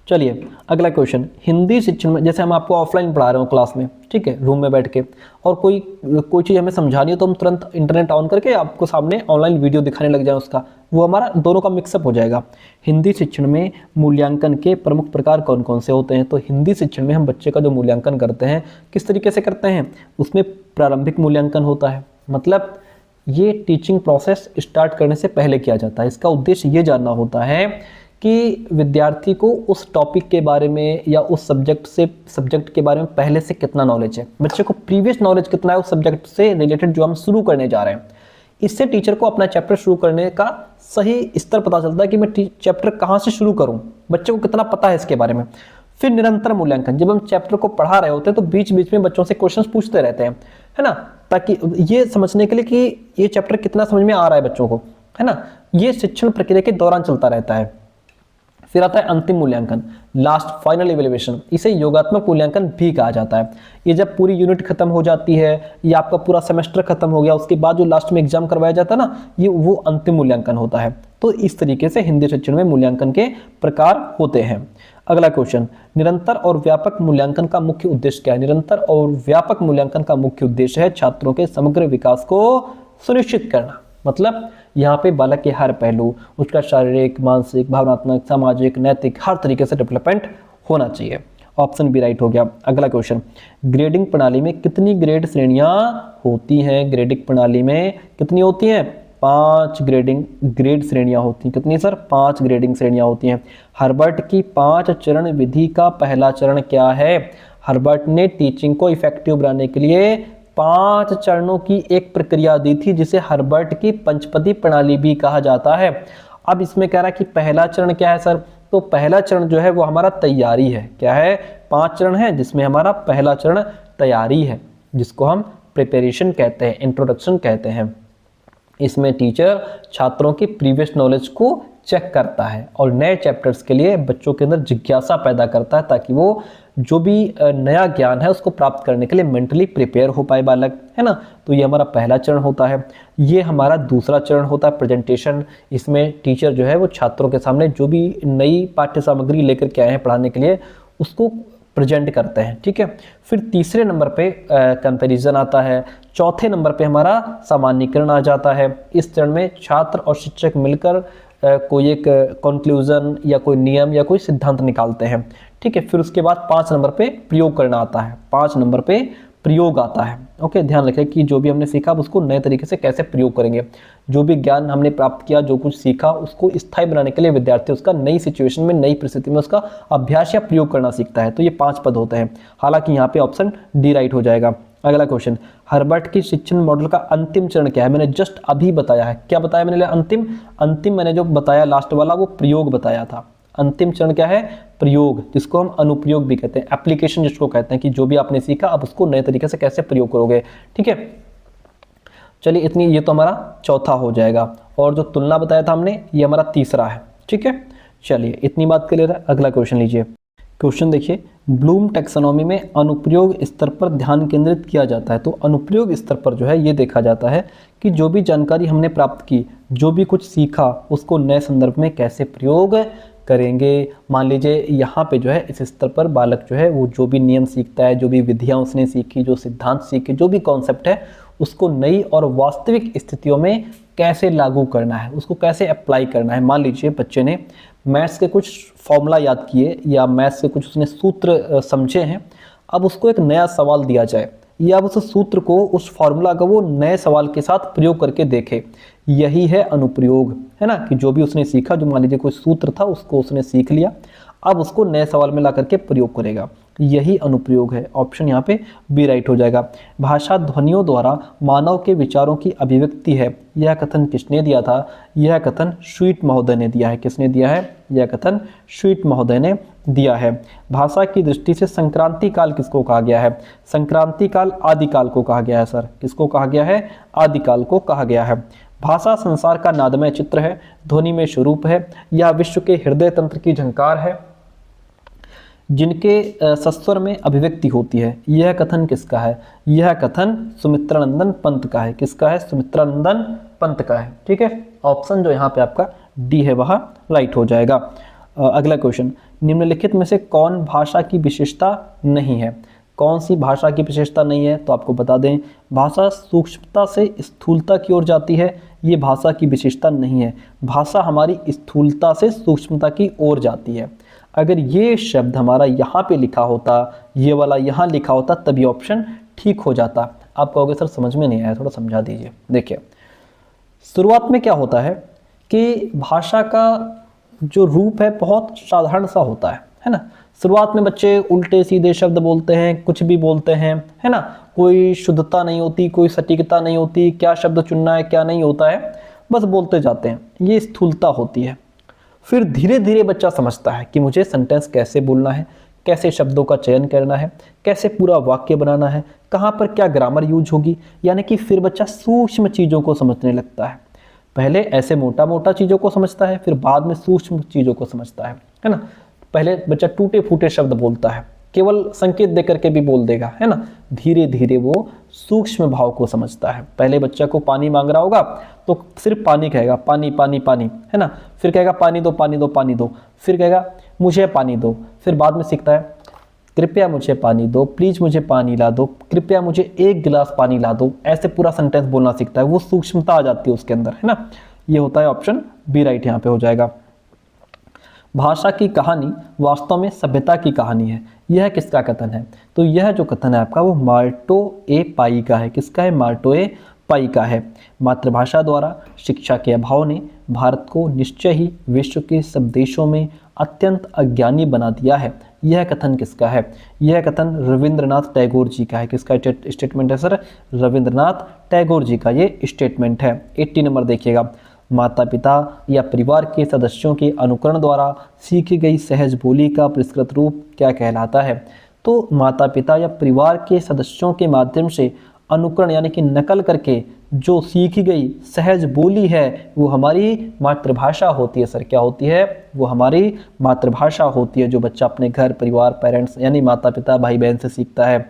चलिए अगला क्वेश्चन। हिंदी शिक्षण में जैसे हम आपको ऑफलाइन पढ़ा रहे हो क्लास में, ठीक है, रूम में बैठ के, और कोई चीज़ हमें समझानी है तो हम तुरंत इंटरनेट ऑन करके आपको सामने ऑनलाइन वीडियो दिखाने लग जाए उसका, वो हमारा दोनों का मिक्सअप हो जाएगा। हिंदी शिक्षण में मूल्यांकन के प्रमुख प्रकार कौन कौन से होते हैं? तो हिंदी शिक्षण में हम बच्चे का जो मूल्यांकन करते हैं किस तरीके से करते हैं? उसमें प्रारंभिक मूल्यांकन होता है, मतलब ये टीचिंग प्रोसेस स्टार्ट करने से पहले किया जाता है। इसका उद्देश्य ये जानना होता है कि विद्यार्थी को उस टॉपिक के बारे में या उस सब्जेक्ट के बारे में पहले से कितना नॉलेज है, बच्चे को प्रीवियस नॉलेज कितना है उस सब्जेक्ट से रिलेटेड जो हम शुरू करने जा रहे हैं। इससे टीचर को अपना चैप्टर शुरू करने का सही स्तर पता चलता है कि मैं चैप्टर कहाँ से शुरू करूँ, बच्चे को कितना पता है इसके बारे में। फिर निरंतर मूल्यांकन, जब हम चैप्टर को पढ़ा रहे होते हैं तो बीच बीच में बच्चों से क्वेश्चंस पूछते रहते हैं, है ना, ताकि ये समझने के लिए कि ये चैप्टर कितना समझ में आ रहा है बच्चों को, है ना। ये शिक्षण प्रक्रिया के दौरान चलता रहता है। फिर आता है अंतिम मूल्यांकन, लास्ट फाइनल इवैल्यूएशन। इसे योगात्मक मूल्यांकन भी कहा जाता है। ये जब पूरी यूनिट खत्म हो जाती है या आपका पूरा सेमेस्टर खत्म हो गया, उसके बाद जो लास्ट में एग्जाम करवाया जाता है ना, ये वो अंतिम मूल्यांकन होता है। तो इस तरीके से हिंदी शिक्षण में मूल्यांकन के प्रकार होते हैं। अगला क्वेश्चन, निरंतर और व्यापक मूल्यांकन का मुख्य उद्देश्य क्या है? निरंतर और व्यापक मूल्यांकन का मुख्य उद्देश्य है छात्रों के समग्र विकास को सुनिश्चित करना। मतलब यहाँ पे बालक के हर पहलू, उसका शारीरिक, मानसिक, भावनात्मक, सामाजिक, नैतिक, हर तरीके से डेवलपमेंट होना चाहिए। ऑप्शन बी राइट हो गया। अगला क्वेश्चन, ग्रेडिंग प्रणाली में कितनी ग्रेड श्रेणियां होती हैं? ग्रेडिंग प्रणाली में कितनी होती हैं? 5 ग्रेड श्रेणियां होती हैं। कितनी सर? 5 ग्रेडिंग श्रेणियां होती हैं। हर्बर्ट की 5 चरण विधि का पहला चरण क्या है? हर्बर्ट ने टीचिंग को इफेक्टिव बनाने के लिए 5 चरणों की एक प्रक्रिया दी थी, जिसे हर्बर्ट की पंचपदी प्रणाली भी कहा जाता है। अब इसमें कह रहा है कि पहला चरण क्या है सर? तो पहला चरण जो है वो हमारा तैयारी है। क्या है? 5 चरण है, जिसमें हमारा पहला चरण तैयारी है, जिसको हम प्रिपरेशन कहते हैं, इंट्रोडक्शन कहते हैं। इसमें टीचर छात्रों की प्रीवियस नॉलेज को चेक करता है और नए चैप्टर्स के लिए बच्चों के अंदर जिज्ञासा पैदा करता है, ताकि वो जो भी नया ज्ञान है उसको प्राप्त करने के लिए मेंटली प्रिपेयर हो पाए बालक, है ना। तो ये हमारा पहला चरण होता है। ये हमारा दूसरा चरण होता है प्रेजेंटेशन। इसमें टीचर जो है वो छात्रों के सामने जो भी नई पाठ्य सामग्री लेकर के आए हैं पढ़ाने के लिए, उसको प्रेजेंट करते हैं, ठीक है। फिर तीसरे नंबर पे कंपैरिजन आता है, चौथे नंबर पे हमारा सामान्यीकरण आ जाता है। इस चरण में छात्र और शिक्षक मिलकर कोई एक कंक्लूजन या कोई नियम या कोई सिद्धांत निकालते हैं, ठीक है। फिर उसके बाद 5 नंबर पे प्रयोग करना आता है, 5 नंबर पे प्रयोग आता है। ओके, ध्यान रखें कि जो भी हमने सीखा उसको नए तरीके से कैसे प्रयोग करेंगे। जो भी ज्ञान हमने प्राप्त किया, जो कुछ सीखा, उसको स्थायी बनाने के लिए विद्यार्थी उसका नई सिचुएशन में, नई परिस्थिति में उसका अभ्यास या प्रयोग करना सीखता है। तो ये 5 पद होते हैं। हालांकि यहाँ पे ऑप्शन डी राइट हो जाएगा। अगला क्वेश्चन, हर्बर्ट की शिक्षण मॉडल का अंतिम चरण क्या है? मैंने जस्ट अभी बताया है। क्या बताया मैंने? अंतिम मैंने जो बताया लास्ट वाला वो प्रयोग बताया था। अंतिम चरण क्या है? प्रयोग, जिसको हम अनुप्रयोग भी कहते हैं, एप्लीकेशन जिसको कहते हैं कि जो भी आपने सीखा आप उसको नए तरीके से कैसे प्रयोग करोगे, ठीक है। चलिए इतनी, ये तो हमारा चौथा हो जाएगा। और जो तुलना बताया था हमने, ये हमारा तीसरा है, ठीक है। चलिए इतनी बात क्लियर है। अगला क्वेश्चन लीजिए। क्वेश्चन देखिए, ब्लूम टैक्सोनॉमी में अनुप्रयोग स्तर पर ध्यान केंद्रित किया जाता है। तो अनुप्रयोग स्तर पर जो है ये देखा जाता है कि जो भी जानकारी हमने प्राप्त की, जो भी कुछ सीखा, उसको नए संदर्भ में कैसे प्रयोग करेंगे। मान लीजिए यहाँ पे जो है इस स्तर पर बालक जो है वो जो भी नियम सीखता है, जो भी विधियाँ उसने सीखी, जो सिद्धांत सीखे, जो भी कॉन्सेप्ट है, उसको नई और वास्तविक स्थितियों में कैसे लागू करना है, उसको कैसे अप्लाई करना है। मान लीजिए बच्चे ने मैथ्स के कुछ फॉर्मूला याद किए या मैथ्स के कुछ उसने सूत्र समझे हैं। अब उसको एक नया सवाल दिया जाए या अब उस सूत्र को, उस फॉर्मूला का वो नए सवाल के साथ प्रयोग करके देखे। यही है अनुप्रयोग, है ना। कि जो भी उसने सीखा, जो मान लीजिए कोई सूत्र था उसको उसने सीख लिया, अब उसको नए सवाल में ला करके प्रयोग करेगा, यही अनुप्रयोग है। ऑप्शन यहाँ पे बी राइट हो जाएगा। भाषा ध्वनियों द्वारा मानव के विचारों की अभिव्यक्ति है, यह कथन किसने दिया था? यह कथन स्वीट महोदय ने दिया है। किसने दिया है? यह कथन स्वीट महोदय ने दिया है। भाषा की दृष्टि से संक्रांति काल किसको कहा गया है? संक्रांति काल आदिकाल को कहा गया है सर। किसको कहा गया है? आदिकाल को कहा गया है। भाषा संसार का नादमय चित्र है, ध्वनि में स्वरूप है, यह विश्व के हृदय तंत्र की झंकार है, जिनके सस्वर में अभिव्यक्ति होती है। यह कथन किसका है? यह कथन सुमित्रानंदन पंत का है। किसका है? सुमित्रानंदन पंत का है, ठीक है। ऑप्शन जो यहाँ पे आपका डी है वह राइट हो जाएगा। अगला क्वेश्चन, निम्नलिखित में से कौन भाषा की विशेषता नहीं है? कौन सी भाषा की विशेषता नहीं है? तो आपको बता दें, भाषा सूक्ष्मता से स्थूलता की ओर जाती है, ये भाषा की विशेषता नहीं है। भाषा हमारी स्थूलता से सूक्ष्मता की ओर जाती है। अगर ये शब्द हमारा यहाँ पे लिखा होता, ये वाला यहाँ लिखा होता, तभी ऑप्शन ठीक हो जाता। आप कहोगे सर समझ में नहीं आया, थोड़ा समझा दीजिए। देखिए शुरुआत में क्या होता है कि भाषा का जो रूप है बहुत साधारण सा होता है ना। शुरुआत में बच्चे उल्टे सीधे शब्द बोलते हैं, कुछ भी बोलते हैं, है ना। कोई शुद्धता नहीं होती, कोई सटीकता नहीं होती, क्या शब्द चुनना है क्या नहीं होता है, बस बोलते जाते हैं, ये स्थूलता होती है। फिर धीरे धीरे बच्चा समझता है कि मुझे सेंटेंस कैसे बोलना है, कैसे शब्दों का चयन करना है, कैसे पूरा वाक्य बनाना है, कहाँ पर क्या ग्रामर यूज होगी। यानी कि फिर बच्चा सूक्ष्म चीज़ों को समझने लगता है। पहले ऐसे मोटा मोटा चीज़ों को समझता है, फिर बाद में सूक्ष्म चीज़ों को समझता है ना। पहले बच्चा टूटे फूटे शब्द बोलता है, केवल संकेत देकर के भी बोल देगा, है ना। धीरे धीरे वो सूक्ष्म भाव को समझता है। पहले बच्चा को पानी मांग रहा होगा तो सिर्फ पानी कहेगा, पानी पानी पानी, है ना। फिर कहेगा पानी दो पानी दो पानी दो, फिर कहेगा मुझे पानी दो, फिर बाद में सीखता है कृपया मुझे पानी दो, प्लीज मुझे पानी ला दो, कृपया मुझे 1 गिलास पानी ला दो। ऐसे पूरा सेंटेंस बोलना सीखता है, वो सूक्ष्मता आ जाती है उसके अंदर, है ना। ये होता है ऑप्शन बी राइट यहाँ पे हो जाएगा। भाषा की कहानी वास्तव में सभ्यता की कहानी है, यह किसका कथन है? तो यह जो कथन है आपका वो मार्टो ए पाई का है। किसका है? मार्टो ए पाई का है। मातृभाषा द्वारा शिक्षा के अभाव ने भारत को निश्चय ही विश्व के सब देशों में अत्यंत अज्ञानी बना दिया है, यह कथन किसका है? यह कथन रविंद्रनाथ टैगोर जी का है। किसका स्टेटमेंट है सर? रविंद्रनाथ टैगोर जी का ये स्टेटमेंट है। 80 नंबर देखिएगा, माता पिता या परिवार के सदस्यों के अनुकरण द्वारा सीखी गई सहज बोली का परिष्कृत रूप क्या कहलाता है? तो माता पिता या परिवार के सदस्यों के माध्यम से अनुकरण यानी कि नकल करके जो सीखी गई सहज बोली है वो हमारी मातृभाषा होती है सर। क्या होती है? वो हमारी मातृभाषा होती है, जो बच्चा अपने घर परिवार पेरेंट्स यानी माता पिता भाई बहन से सीखता है।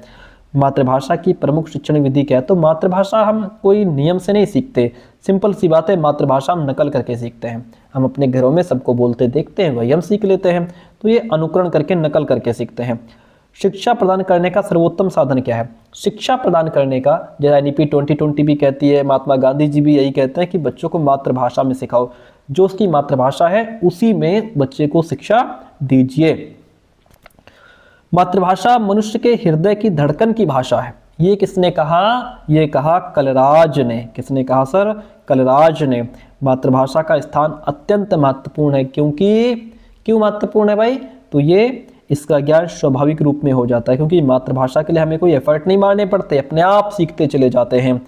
मातृभाषा की प्रमुख शिक्षण विधि क्या है? तो मातृभाषा हम कोई नियम से नहीं सीखते, सिंपल सी बात है, मातृभाषा हम नकल करके सीखते हैं। हम अपने घरों में सबको बोलते देखते हैं, वही हम सीख लेते हैं। तो ये अनुकरण करके नकल करके सीखते हैं। शिक्षा प्रदान करने का सर्वोत्तम साधन क्या है? शिक्षा प्रदान करने का, जैसे एनईपी 2020 भी कहती है, महात्मा गांधी जी भी यही कहते हैं कि बच्चों को मातृभाषा में सिखाओ, जो उसकी मातृभाषा है उसी में बच्चे को शिक्षा दीजिए। मातृभाषा मनुष्य के हृदय की धड़कन की भाषा है, ये किसने कहा? ये कहा कलराज ने। किसने कहा सर? कलराज ने। मातृभाषा का स्थान अत्यंत महत्वपूर्ण है, क्योंकि क्यों महत्वपूर्ण है भाई? तो ये इसका ज्ञान स्वाभाविक रूप में हो जाता है, क्योंकि मातृभाषा के लिए हमें कोई एफर्ट नहीं मारने पड़ते, अपने आप सीखते चले जाते हैं।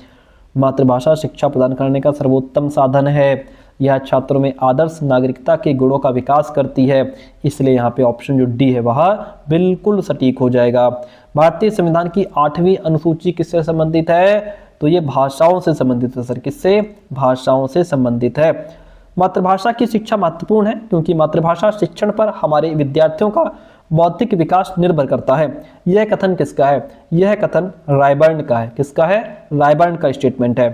मातृभाषा शिक्षा प्रदान करने का सर्वोत्तम साधन है। यह छात्रों में आदर्श नागरिकता के गुणों का विकास करती है, इसलिए यहाँ पे ऑप्शन जो डी है वह बिल्कुल सटीक हो जाएगा। भारतीय संविधान की 8वीं अनुसूची किससे संबंधित है? तो ये भाषाओं से संबंधित है सर। किससे? भाषाओं से संबंधित है। मातृभाषा की शिक्षा महत्वपूर्ण है, क्योंकि मातृभाषा शिक्षण पर हमारे विद्यार्थियों का बौद्धिक विकास निर्भर करता है। यह कथन किसका है? यह कथन रायबर्न का है। किसका है? रायबर्न का स्टेटमेंट है।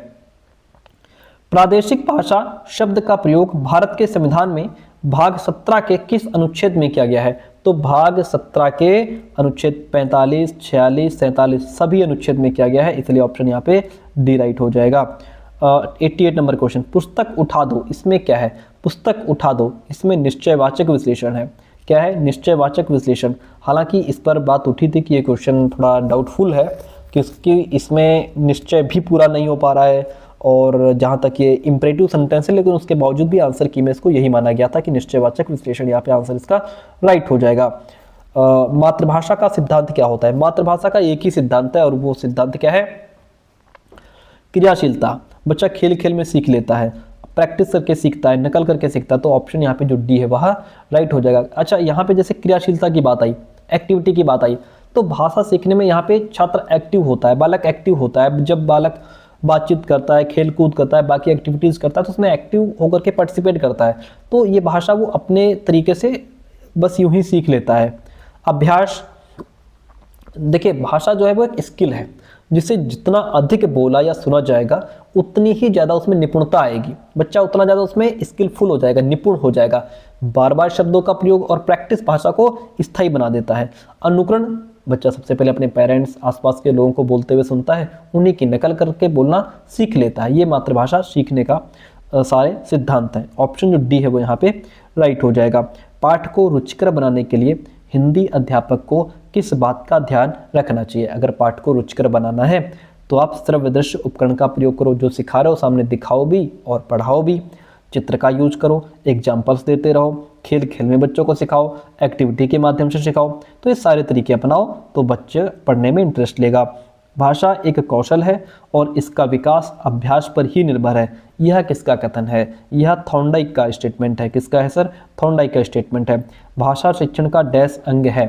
प्रादेशिक भाषा शब्द का प्रयोग भारत के संविधान में भाग 17 के किस अनुच्छेद में किया गया है? तो भाग 17 के अनुच्छेद 45, 46, 47 सभी अनुच्छेद में किया गया है, इसलिए ऑप्शन यहाँ पे डी राइट हो जाएगा। 88 नंबर क्वेश्चन, पुस्तक उठा दो, इसमें क्या है? पुस्तक उठा दो, इसमें निश्चयवाचक विश्लेषण है। क्या है? निश्चयवाचक विश्लेषण। हालांकि इस पर बात उठी थी कि ये क्वेश्चन थोड़ा डाउटफुल है, क्योंकि इसमें निश्चय भी पूरा नहीं हो पा रहा है, और जहाँ तक ये इम्परेटिव सेंटेंस है, लेकिन उसके बावजूद भी आंसर की में इसको यही माना गया था कि निश्चयवाचक विश्लेषण, यहाँ पे आंसर इसका राइट हो जाएगा। मातृभाषा का सिद्धांत क्या होता है? मातृभाषा का एक ही सिद्धांत है, और वो सिद्धांत क्या है? क्रियाशीलता। बच्चा खेल खेल में सीख लेता है, प्रैक्टिस करके सीखता है, नकल करके सीखता है, तो ऑप्शन यहाँ पे जो डी है वह राइट हो जाएगा। अच्छा, यहाँ पे जैसे क्रियाशीलता की बात आई, एक्टिविटी की बात आई, तो भाषा सीखने में यहाँ पे छात्र एक्टिव होता है, बालक एक्टिव होता है। जब बालक बातचीत करता है, खेल कूद करता है, बाकी एक्टिविटीज़ करता है, तो उसमें एक्टिव होकर के पार्टिसिपेट करता है, तो ये भाषा वो अपने तरीके से बस यूं ही सीख लेता है। अभ्यास, देखिए भाषा जो है वो एक स्किल है, जिसे जितना अधिक बोला या सुना जाएगा उतनी ही ज़्यादा उसमें निपुणता आएगी। बच्चा उतना ज़्यादा उसमें स्किलफुल हो जाएगा, निपुण हो जाएगा। बार बार शब्दों का प्रयोग और प्रैक्टिस भाषा को स्थायी बना देता है। अनुकरण, बच्चा सबसे पहले अपने पेरेंट्स, आसपास के लोगों को बोलते हुए सुनता है, उन्हीं की नकल करके बोलना सीख लेता है। ये मातृभाषा सीखने का सारे सिद्धांत हैं। ऑप्शन जो डी है वो यहाँ पे राइट हो जाएगा। पाठ को रुचिकर बनाने के लिए हिंदी अध्यापक को किस बात का ध्यान रखना चाहिए? अगर पाठ को रुचिकर बनाना है तो आप श्रव्य दृश्य उपकरण का प्रयोग करो, जो सिखा रहे हो सामने दिखाओ भी और पढ़ाओ भी। चित्र का यूज करो, एग्जाम्पल्स देते रहो, खेल खेल में बच्चों को सिखाओ, एक्टिविटी के माध्यम से सिखाओ, तो ये सारे तरीके अपनाओ तो बच्चे पढ़ने में इंटरेस्ट लेगा। भाषा एक कौशल है और इसका विकास अभ्यास पर ही निर्भर है। यह किसका कथन है? यह थॉर्नडाइक का स्टेटमेंट है। किसका है सर? थॉर्नडाइक का स्टेटमेंट है। भाषा शिक्षण का डैश अंग है,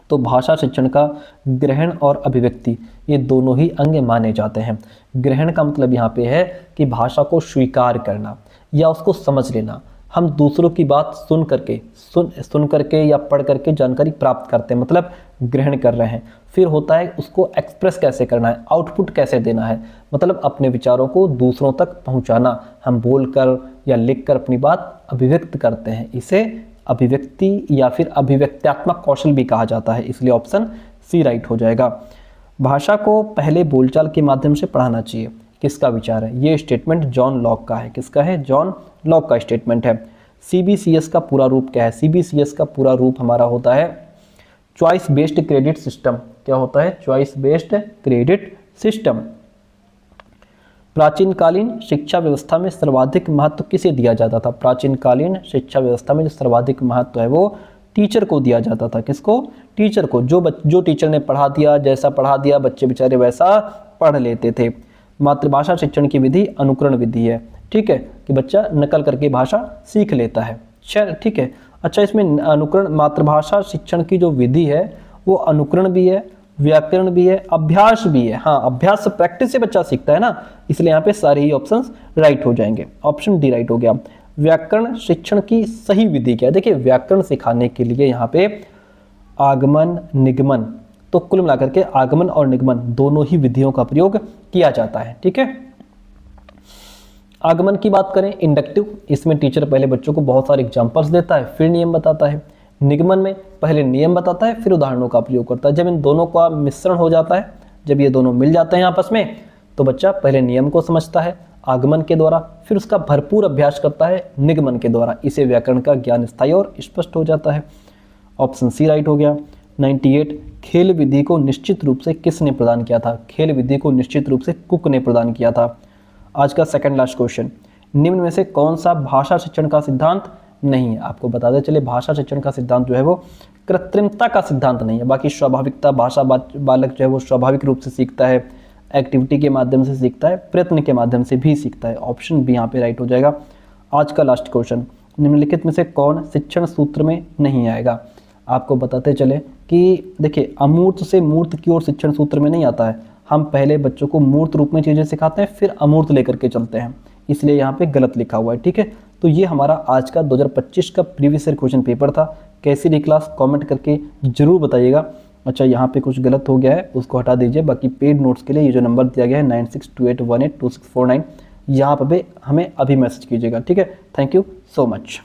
तो भाषा शिक्षण का ग्रहण और अभिव्यक्ति ये दोनों ही अंग माने जाते हैं। ग्रहण का मतलब यहाँ पे है कि भाषा को स्वीकार करना या उसको समझ लेना। हम दूसरों की बात सुन करके या पढ़ करके जानकारी प्राप्त करते हैं, मतलब ग्रहण कर रहे हैं। फिर होता है उसको एक्सप्रेस कैसे करना है, आउटपुट कैसे देना है, मतलब अपने विचारों को दूसरों तक पहुंचाना। हम बोलकर या लिखकर अपनी बात अभिव्यक्त करते हैं, इसे अभिव्यक्ति या फिर अभिव्यक्त्यात्मक कौशल भी कहा जाता है, इसलिए ऑप्शन सी राइट हो जाएगा। भाषा को पहले बोलचाल के माध्यम से पढ़ाना चाहिए, किसका विचार है? ये स्टेटमेंट जॉन लॉक का है। किसका है? जॉन लॉक का स्टेटमेंट है। सीबीसीएस का पूरा रूप क्या है? सीबीसीएस का पूरा रूप हमारा होता है चॉइस बेस्ड क्रेडिट सिस्टम। क्या होता है? Choice based credit system. प्राचीनकालीन शिक्षा व्यवस्था में सर्वाधिक महत्व किसे दिया जाता था? प्राचीनकालीन शिक्षा व्यवस्था में जो सर्वाधिक महत्व है वो टीचर को दिया जाता था। किसको? टीचर को। जो टीचर ने पढ़ा दिया, जैसा पढ़ा दिया बच्चे बेचारे वैसा पढ़ लेते थे। मातृभाषा शिक्षण की विधि अनुकरण विधि है, ठीक है, कि बच्चा नकल करके भाषा सीख लेता है। ठीक है। अच्छा, इसमें अनुकरण, मातृभाषा शिक्षण की जो विधि है वो अनुकरण भी है, व्याकरण भी है, अभ्यास भी है। हाँ, अभ्यास प्रैक्टिस से बच्चा सीखता है ना, इसलिए यहाँ पे सारे ही ऑप्शंस राइट हो जाएंगे। ऑप्शन डी राइट हो गया। व्याकरण शिक्षण की सही विधि क्या है? देखिए, व्याकरण सिखाने के लिए यहाँ पे आगमन, निगमन, तो कुल मिलाकर के आगमन और निगमन दोनों ही विधियों का प्रयोग किया जाता है, ठीक है। आगमन की बात करें, इंडक्टिव, इसमें टीचर पहले बच्चों को बहुत सारे एग्जांपल्स देता है, फिर नियम बताता है। निगमन में पहले नियम बताता है फिर उदाहरणों का प्रयोग करता है। जब इन दोनों का मिश्रण हो जाता है, जब ये दोनों मिल जाते हैं आपस में, तो बच्चा पहले नियम को समझता है आगमन के द्वारा, फिर उसका भरपूर अभ्यास करता है निगमन के द्वारा। इसे व्याकरण का ज्ञान स्थायी और स्पष्ट हो जाता है। ऑप्शन सी राइट हो गया। 98 खेल विधि को निश्चित रूप से किसने प्रदान किया था? खेल विधि को निश्चित रूप से कुक ने प्रदान किया था। आज का सेकंड लास्ट क्वेश्चन, निम्न में से कौन सा भाषा शिक्षण का सिद्धांत नहीं है? आपको बताते चले भाषा शिक्षण का सिद्धांत जो है वो कृत्रिमता का सिद्धांत नहीं है। बाकी स्वाभाविकता, भाषा बालक जो है वो स्वाभाविक रूप से सीखता है, एक्टिविटी के माध्यम से सीखता है, प्रयत्न के माध्यम से भी सीखता है। ऑप्शन बी यहाँ पे राइट हो जाएगा। आज का लास्ट क्वेश्चन, निम्नलिखित में से कौन शिक्षण सूत्र में नहीं आएगा? आपको बताते चले कि देखिए अमूर्त से मूर्त की ओर शिक्षण सूत्र में नहीं आता है। हम पहले बच्चों को मूर्त रूप में चीज़ें सिखाते हैं, फिर अमूर्त लेकर के चलते हैं, इसलिए यहाँ पे गलत लिखा हुआ है। ठीक है, तो ये हमारा आज का 2025 का प्रीवियस ईयर क्वेश्चन पेपर था। कैसी रही क्लास कमेंट करके जरूर बताइएगा। अच्छा, यहाँ पे कुछ गलत हो गया है, उसको हटा दीजिए। बाकी पेड नोट्स के लिए ये जो नंबर दिया गया है 9628182649, यहाँ पे हमें अभी मैसेज कीजिएगा। ठीक है, थैंक यू सो मच।